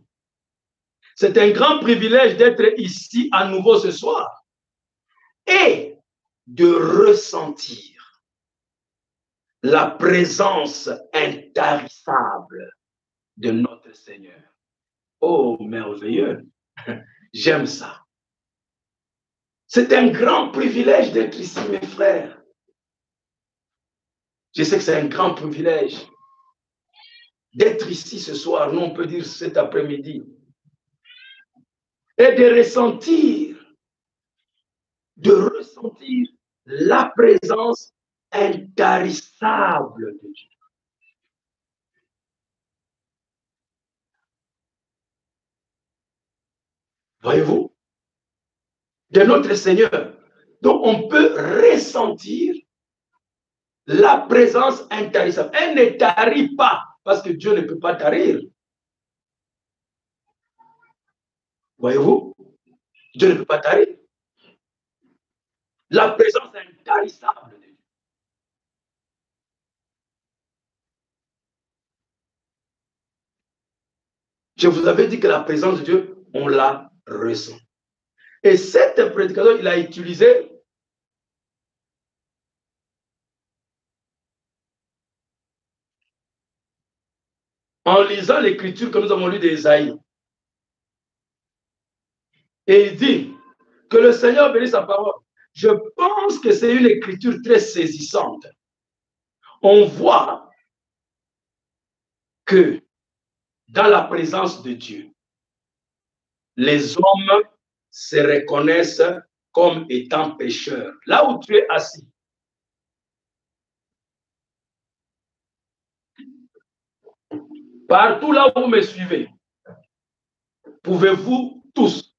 C'est un grand privilège d'être ici à nouveau ce soir et de ressentir la présence intarissable de notre Seigneur. Oh, merveilleux. J'aime ça. C'est un grand privilège d'être ici, mes frères. Je sais que c'est un grand privilège d'être ici ce soir, nous on peut dire cet après-midi, et de ressentir la présence intarissable de Dieu. Voyez-vous? De notre Seigneur. Donc, on peut ressentir la présence intarissable. Elle ne tarit pas, parce que Dieu ne peut pas tarir. Voyez-vous? Dieu ne peut pas tarir. La présence intarissable de Dieu. Je vous avais dit que la présence de Dieu, on la ressent. Et cette prédication, il a utilisé en lisant l'écriture que nous avons lue d'Ésaïe. Et il dit que le Seigneur bénisse sa parole. Je pense que c'est une écriture très saisissante. On voit que dans la présence de Dieu, les hommes se reconnaissent comme étant pécheurs. Là où tu es assis, partout là où vous me suivez, pouvez-vous tous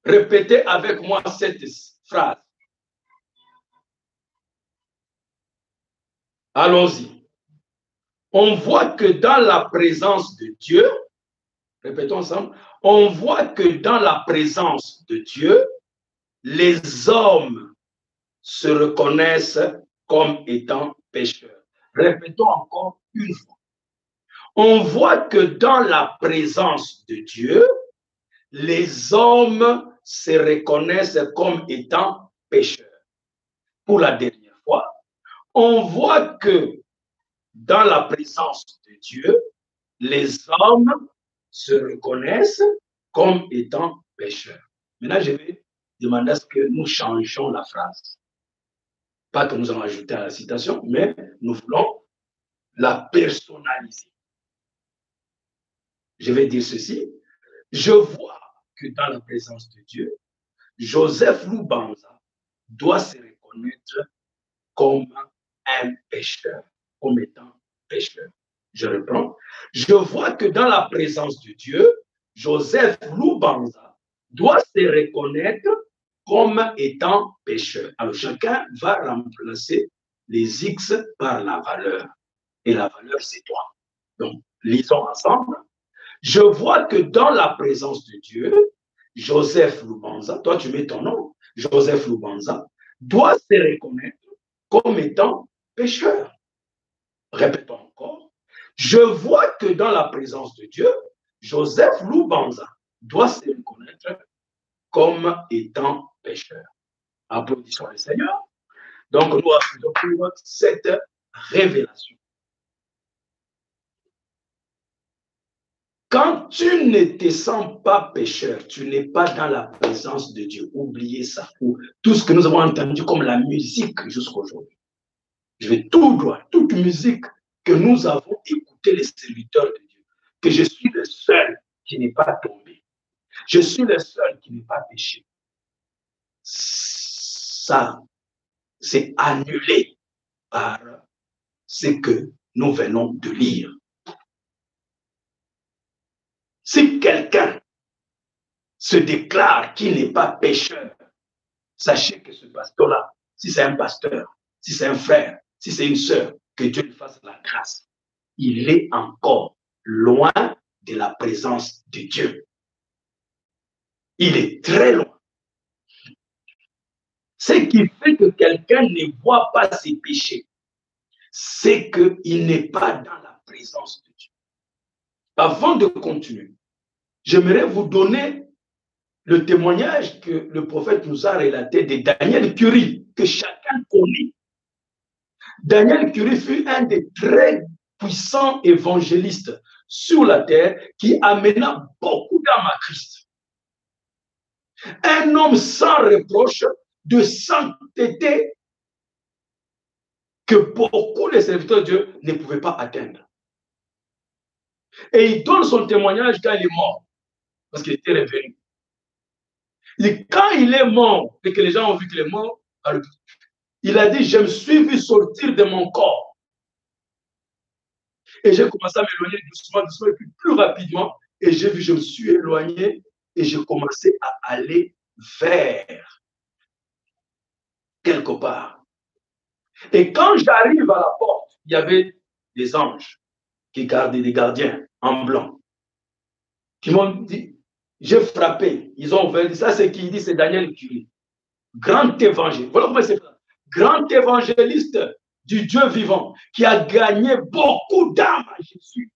répéter avec moi cette phrase? Allons-y. On voit que dans la présence de Dieu, répétons ensemble, on voit que dans la présence de Dieu, les hommes se reconnaissent comme étant pécheurs. Répétons encore une fois. On voit que dans la présence de Dieu, les hommes se reconnaissent comme étant pécheurs. Pour la dernière fois, on voit que dans la présence de Dieu, les hommes se reconnaissent comme étant pécheurs. Maintenant, je vais demander à ce que nous changions la phrase. Pas que nous allons ajouter à la citation, mais nous voulons la personnaliser. Je vais dire ceci. Je vois que dans la présence de Dieu, Joseph Loubanza doit se reconnaître comme un pécheur, comme étant pécheur. Je reprends. Je vois que dans la présence de Dieu, Joseph Loubanza doit se reconnaître comme étant pécheur. Alors chacun va remplacer les X par la valeur. Et la valeur, c'est toi. Donc, lisons ensemble. Je vois que dans la présence de Dieu, Joseph Loubanza, toi tu mets ton nom, Joseph Loubanza, doit se reconnaître comme étant pécheur. Répétons encore. Je vois que dans la présence de Dieu, Joseph Loubanza doit se reconnaître comme étant pécheur. Applaudissons le Seigneur. Donc, nous applaudissons pour cette révélation. Quand tu ne te sens pas pécheur, tu n'es pas dans la présence de Dieu. Oubliez ça. Tout ce que nous avons entendu comme la musique jusqu'à aujourd'hui. Je vais tout droit, toute musique que nous avons écoutée, les serviteurs de Dieu, que je suis le seul qui n'est pas tombé. Je suis le seul qui n'est pas péché. Ça, c'est annulé par ce que nous venons de lire. Si quelqu'un se déclare qu'il n'est pas pécheur, sachez que ce pasteur-là, si c'est un pasteur, si c'est un frère, si c'est une sœur, que Dieu lui fasse la grâce, il est encore loin de la présence de Dieu. Il est très loin. Ce qui fait que quelqu'un ne voit pas ses péchés, c'est qu'il n'est pas dans la présence de Dieu. Avant de continuer, j'aimerais vous donner le témoignage que le prophète nous a relaté de Daniel Curie, que chacun connaît. Daniel Curie fut un des très puissants évangélistes sur la terre qui amena beaucoup d'âmes à Christ. Un homme sans reproche de sainteté que beaucoup de serviteurs de Dieu ne pouvaient pas atteindre. Et il donne son témoignage quand il est mort, parce qu'il était revenu. Et quand il est mort, et que les gens ont vu qu'il est mort, il a dit, je me suis vu sortir de mon corps. Et j'ai commencé à m'éloigner doucement, doucement, et puis plus rapidement, et j'ai vu, je me suis éloigné, et j'ai commencé à aller vers quelque part. Et quand j'arrive à la porte, il y avait des anges qui gardaient, des gardiens en blanc, qui m'ont dit, j'ai frappé. Ils ont ouvert, ça c'est qui dit, c'est Daniel Curie, grand évangile. Voilà comment c'est. Grand évangéliste du Dieu vivant, qui a gagné beaucoup d'âmes à Jésus.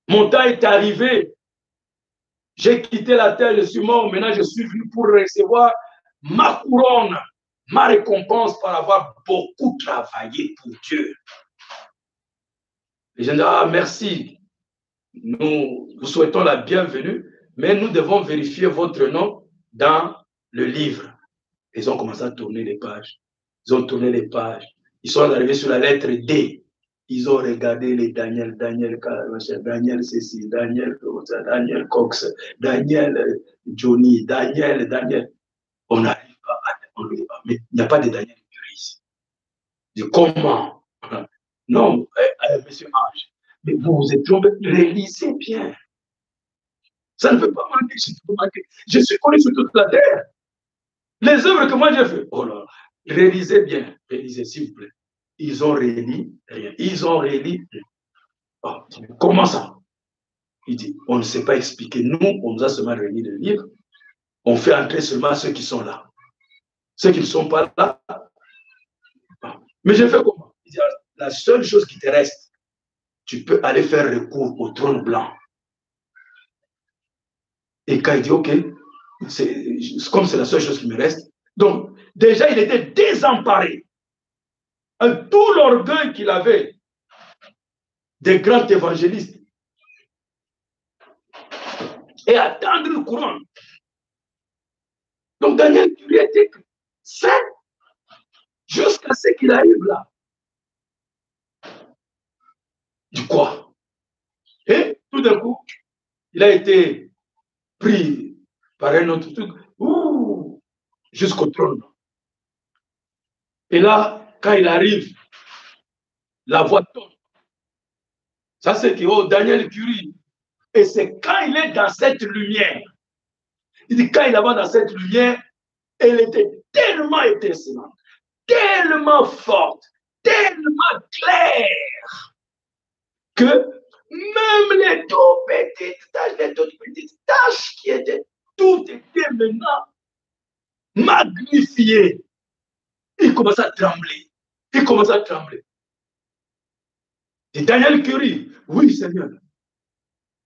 Mon temps est arrivé. J'ai quitté la terre, je suis mort. Maintenant, je suis venu pour recevoir ma couronne, ma récompense par avoir beaucoup travaillé pour Dieu. Les gens disent, ah, merci. Nous vous souhaitons la bienvenue, mais nous devons vérifier votre nom dans le livre. Ils ont commencé à tourner les pages. Ils ont tourné les pages. Ils sont arrivés sur la lettre D. Ils ont regardé les Daniel Cécile, Daniel Cox, Daniel Johnny, Daniel. On n'arrive pas à... Mais il n'y a pas de Daniel ici. Comment? Non, monsieur Ange, mais vous vous êtes trompé. Réalisez bien. Ça ne peut pas manquer. Je suis connu sur toute la terre. Les œuvres que moi j'ai faites, oh là, réalisez bien, réalisez s'il vous plaît. Ils ont réélit rien. Ils ont réélit rien. Oh, comment ça? Il dit, on ne sait pas expliquer. Nous, on nous a seulement réuni le livre. On fait entrer seulement ceux qui sont là. Ceux qui ne sont pas là. Mais je fais comment? Il dit, la seule chose qui te reste, tu peux aller faire recours au trône blanc. Et quand il dit, OK, comme c'est la seule chose qui me reste. Donc, déjà, il était désemparé. Tout l'orgueil qu'il avait des grands évangélistes et attendre une couronne. Donc, Daniel Curie était saint jusqu'à ce qu'il arrive là. Du quoi? Et tout d'un coup, il a été pris par un autre truc jusqu'au trône. Et là, quand il arrive, la voix tombe. Ça, c'est que Daniel Curie. Et c'est quand il est dans cette lumière. Il dit, quand il va dans cette lumière, elle était tellement étincelante, tellement forte, tellement claire, que même les toutes petites taches qui étaient, tout était maintenant magnifié. Il commence à trembler. Il commence à trembler. Et Daniel Curie, oui Seigneur,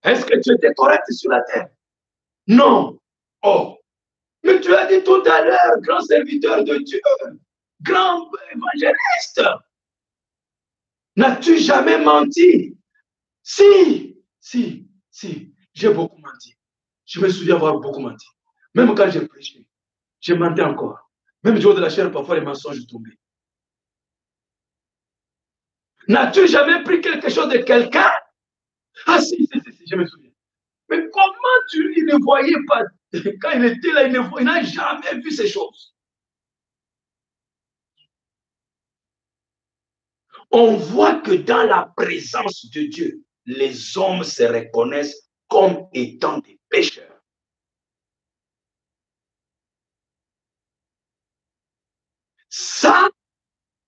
est-ce que tu étais correct sur la terre? Non. Oh, mais tu as dit tout à l'heure, grand serviteur de Dieu, grand évangéliste, n'as-tu jamais menti? Si, j'ai beaucoup menti. Je me souviens avoir beaucoup menti. Même quand j'ai prêché, j'ai menti encore. Même du haut de la chair, parfois les mensonges tombaient. N'as-tu jamais pris quelque chose de quelqu'un? Ah si, je me souviens. Mais comment il ne voyait pas? Quand il était là, il n'a jamais vu ces choses. On voit que dans la présence de Dieu, les hommes se reconnaissent comme étant des pécheurs. Ça,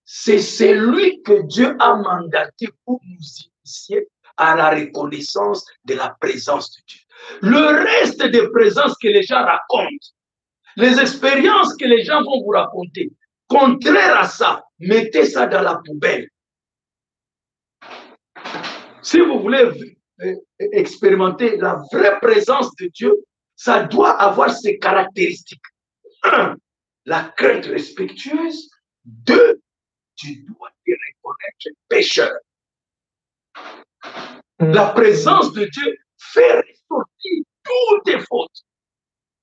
c'est celui que Dieu a mandaté pour nous initier à la reconnaissance de la présence de Dieu. Le reste des présences que les gens racontent, les expériences que les gens vont vous raconter, contraire à ça, mettez ça dans la poubelle. Si vous voulez expérimenter la vraie présence de Dieu, ça doit avoir ces caractéristiques. 1, la crainte respectueuse. 2, tu dois te reconnaître pécheur. La présence de Dieu fait ressortir toutes tes fautes,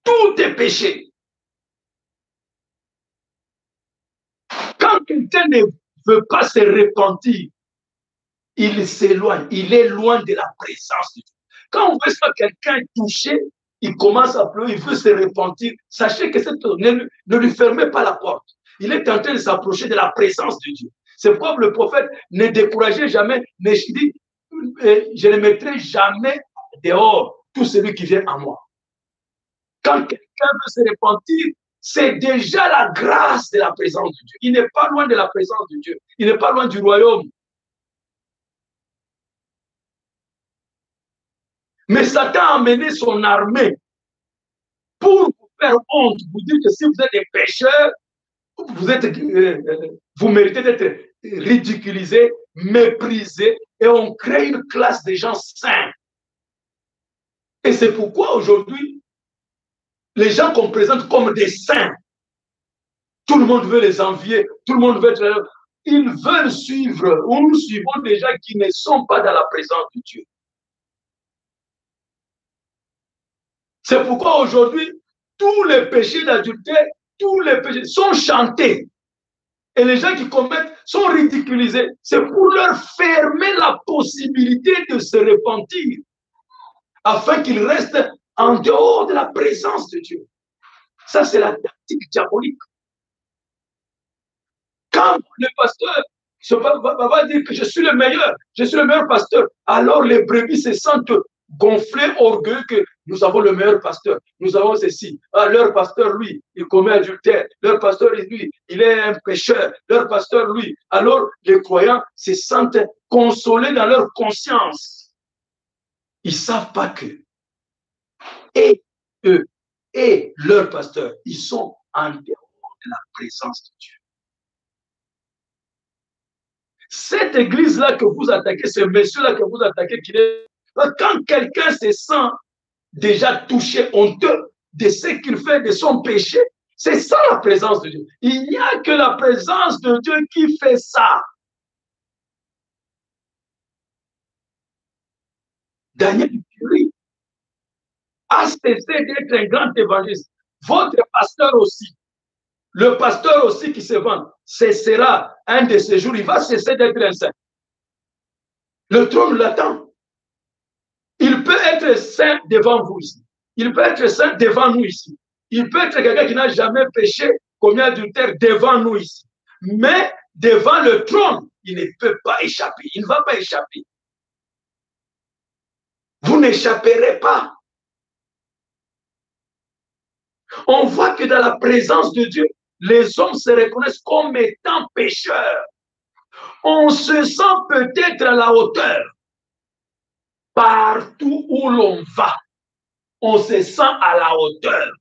tous tes péchés. Quand quelqu'un ne veut pas se repentir, il s'éloigne, il est loin de la présence de Dieu. Quand on voit quelqu'un touché, il commence à pleurer, il veut se repentir, sachez que ne lui fermez pas la porte. Il est en train de s'approcher de la présence de Dieu. C'est pourquoi le prophète ne décourageait jamais, mais je dis, je ne mettrai jamais dehors tout celui qui vient à moi. Quand quelqu'un veut se repentir, c'est déjà la grâce de la présence de Dieu. Il n'est pas loin de la présence de Dieu. Il n'est pas loin du royaume. Mais Satan a amené son armée pour vous faire honte, vous dire que si vous êtes des pécheurs, vous méritez d'être ridiculisés, méprisés, et on crée une classe de gens saints. Et c'est pourquoi aujourd'hui, les gens qu'on présente comme des saints, tout le monde veut les envier, tout le monde veut être... Ils veulent suivre, ou nous suivons des gens qui ne sont pas dans la présence de Dieu. C'est pourquoi aujourd'hui, tous les péchés d'adultère, tous les péchés sont chantés. Et les gens qui commettent sont ridiculisés. C'est pour leur fermer la possibilité de se repentir, afin qu'ils restent en dehors de la présence de Dieu. Ça, c'est la tactique diabolique. Quand le pasteur va dire que je suis le meilleur pasteur, alors les brebis se sentent gonflés, orgueilleux que nous avons le meilleur pasteur, nous avons ceci. Ah, leur pasteur, lui, il commet adultère. Leur pasteur, lui, il est un pécheur. Leur pasteur, lui. Alors, les croyants se sentent consolés dans leur conscience. Ils ne savent pas que, et eux, et leur pasteur, ils sont en dehors de la présence de Dieu. Cette église-là que vous attaquez, ce monsieur-là que vous attaquez, quand quelqu'un se sent déjà touché, honteux de ce qu'il fait, de son péché, c'est ça la présence de Dieu. Il n'y a que la présence de Dieu qui fait ça. Daniel Curie a cessé d'être un grand évangéliste. Votre pasteur aussi. Le pasteur aussi qui se vend, cessera un de ces jours, il va cesser d'être un saint. Le trône l'attend. Il peut être saint devant vous ici. Il peut être saint devant nous ici. Il peut être quelqu'un qui n'a jamais péché, commis adultère devant nous ici. Mais devant le trône, il ne peut pas échapper. Il ne va pas échapper. Vous n'échapperez pas. On voit que dans la présence de Dieu, les hommes se reconnaissent comme étant pécheurs. On se sent peut-être à la hauteur. Partout où l'on va, on se sent à la hauteur.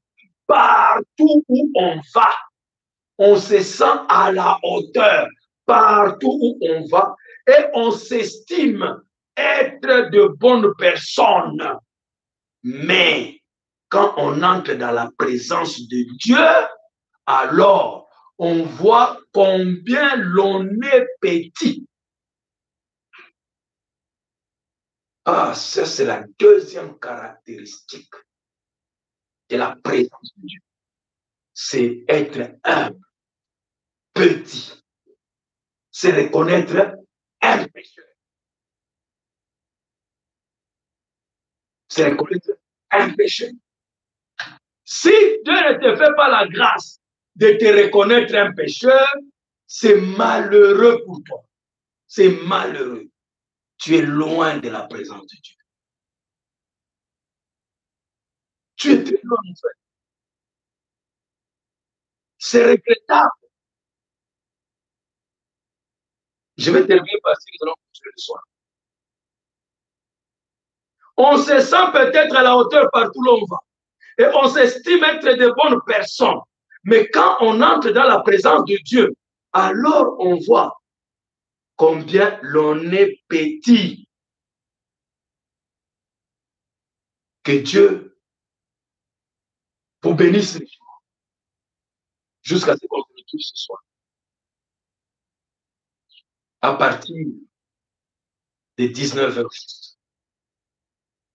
Partout où on va, on se sent à la hauteur. Partout où on va, et on s'estime être de bonnes personnes. Mais quand on entre dans la présence de Dieu, alors on voit combien l'on est petit. Ah, ça c'est la deuxième caractéristique de la présence de Dieu. C'est être humble, petit. C'est reconnaître un pécheur. C'est reconnaître un pécheur. Si Dieu ne te fait pas la grâce de te reconnaître un pécheur, c'est malheureux pour toi. C'est malheureux. Tu es loin de la présence de Dieu. Tu es très loin, en fait. C'est regrettable. Je vais terminer par ce que nous allons continuer le soir. On se sent peut-être à la hauteur partout où l'on va. Et on s'estime être de bonnes personnes. Mais quand on entre dans la présence de Dieu, alors on voit combien l'on est petit. Que Dieu vous bénisse jusqu'à ce qu'on se retrouve ce soir. À partir de 19 heures juste.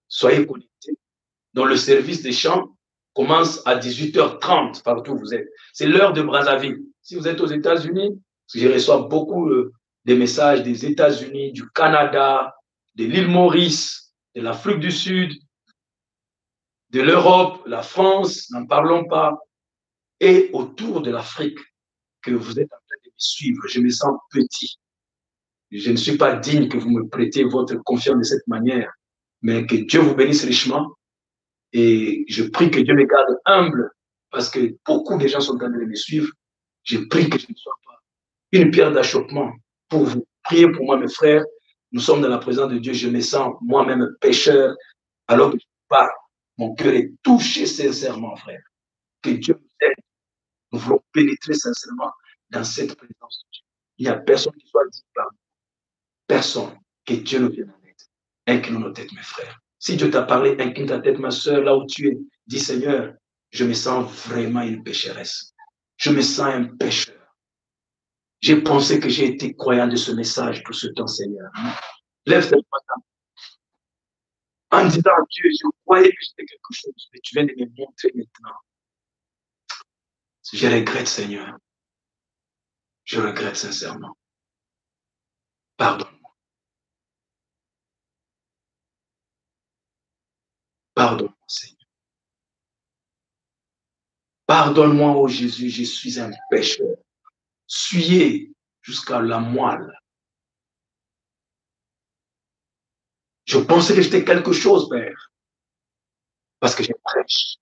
Soyez connectés. Donc, le service des chants commence à 18h30 partout où vous êtes. C'est l'heure de Brazzaville. Si vous êtes aux États-Unis, je reçois beaucoup de messages des États-Unis, du Canada, de l'île Maurice, de l'Afrique du Sud, de l'Europe, la France, n'en parlons pas, et autour de l'Afrique, que vous êtes en train de me suivre. Je me sens petit. Je ne suis pas digne que vous me prêtiez votre confiance de cette manière, mais que Dieu vous bénisse richement. Et je prie que Dieu me garde humble, parce que beaucoup de gens sont en train de me suivre. Je prie que je ne sois pas une pierre d'achoppement pour vous. Priez pour moi, mes frères. Nous sommes dans la présence de Dieu. Je me sens moi-même pécheur, alors que je parle. Mon cœur est touché sincèrement, frère. Que Dieu nous aide. Nous voulons pénétrer sincèrement dans cette présence de Dieu. Il n'y a personne qui soit dit par nous. Personne. Que Dieu nous vienne en aide. Incline nos têtes, mes frères. Si Dieu t'a parlé, incline ta tête, ma soeur, là où tu es. Dis, Seigneur, je me sens vraiment une pécheresse. Je me sens un pécheur. J'ai pensé que j'ai été croyant de ce message tout ce temps, Seigneur. Lève cette matin en disant à Dieu, je croyais que j'étais quelque chose, mais tu viens de me montrer maintenant. Je regrette, Seigneur. Je regrette sincèrement. Pardonne-moi. Pardonne-moi, Seigneur. Pardonne-moi, oh Jésus, je suis un pécheur. Souillé jusqu'à la moelle. Je pensais que j'étais quelque chose, Père, parce que je prêche.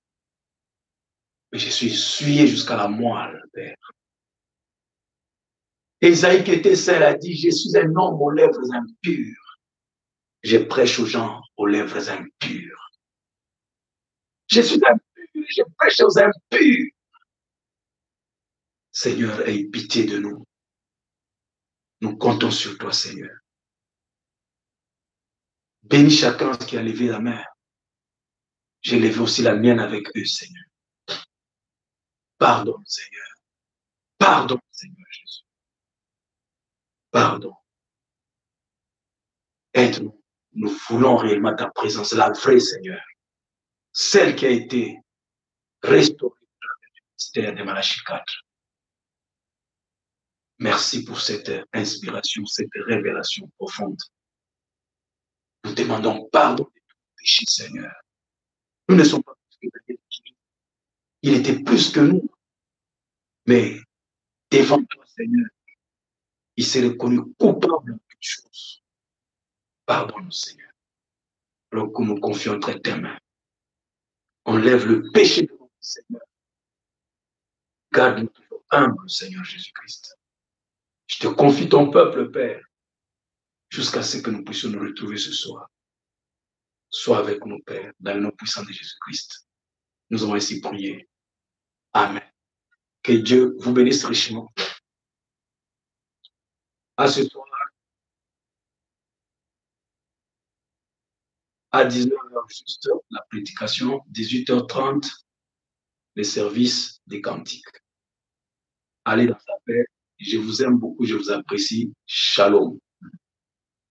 Mais je suis souillé jusqu'à la moelle, Père. Ésaïe qui était seul a dit, je suis un homme aux lèvres impures. Je prêche aux gens aux lèvres impures. Je suis impur, je prêche aux impurs. Seigneur, aie pitié de nous. Nous comptons sur toi, Seigneur. Bénis chacun qui a levé la main. J'ai levé aussi la mienne avec eux, Seigneur. Pardonne, Seigneur. Pardonne, Seigneur Jésus. Pardon. Aide-nous. Nous voulons réellement ta présence, la vraie, Seigneur. Celle qui a été restaurée par le mystère de Malachie 4. Merci pour cette inspiration, cette révélation profonde. Nous demandons pardon de tous nos péchés, Seigneur. Nous ne sommes pas plus que Daniel. Il était plus que nous. Mais devant toi, Seigneur, il s'est reconnu coupable de toutes choses. Pardonne-nous, Seigneur. Alors que nous confions entre tes mains. Enlève le péché de nous, Seigneur. Garde-nous toujours humbles, Seigneur Jésus-Christ. Je te confie ton peuple, Père, jusqu'à ce que nous puissions nous retrouver ce soir. Sois avec nous, Père, dans le nom puissant de Jésus-Christ. Nous avons ainsi prié. Amen. Que Dieu vous bénisse richement. À ce soir, à 19h juste, la prédication, 18h30, les services des cantiques. Allez dans sa paix. Je vous aime beaucoup, je vous apprécie. Shalom.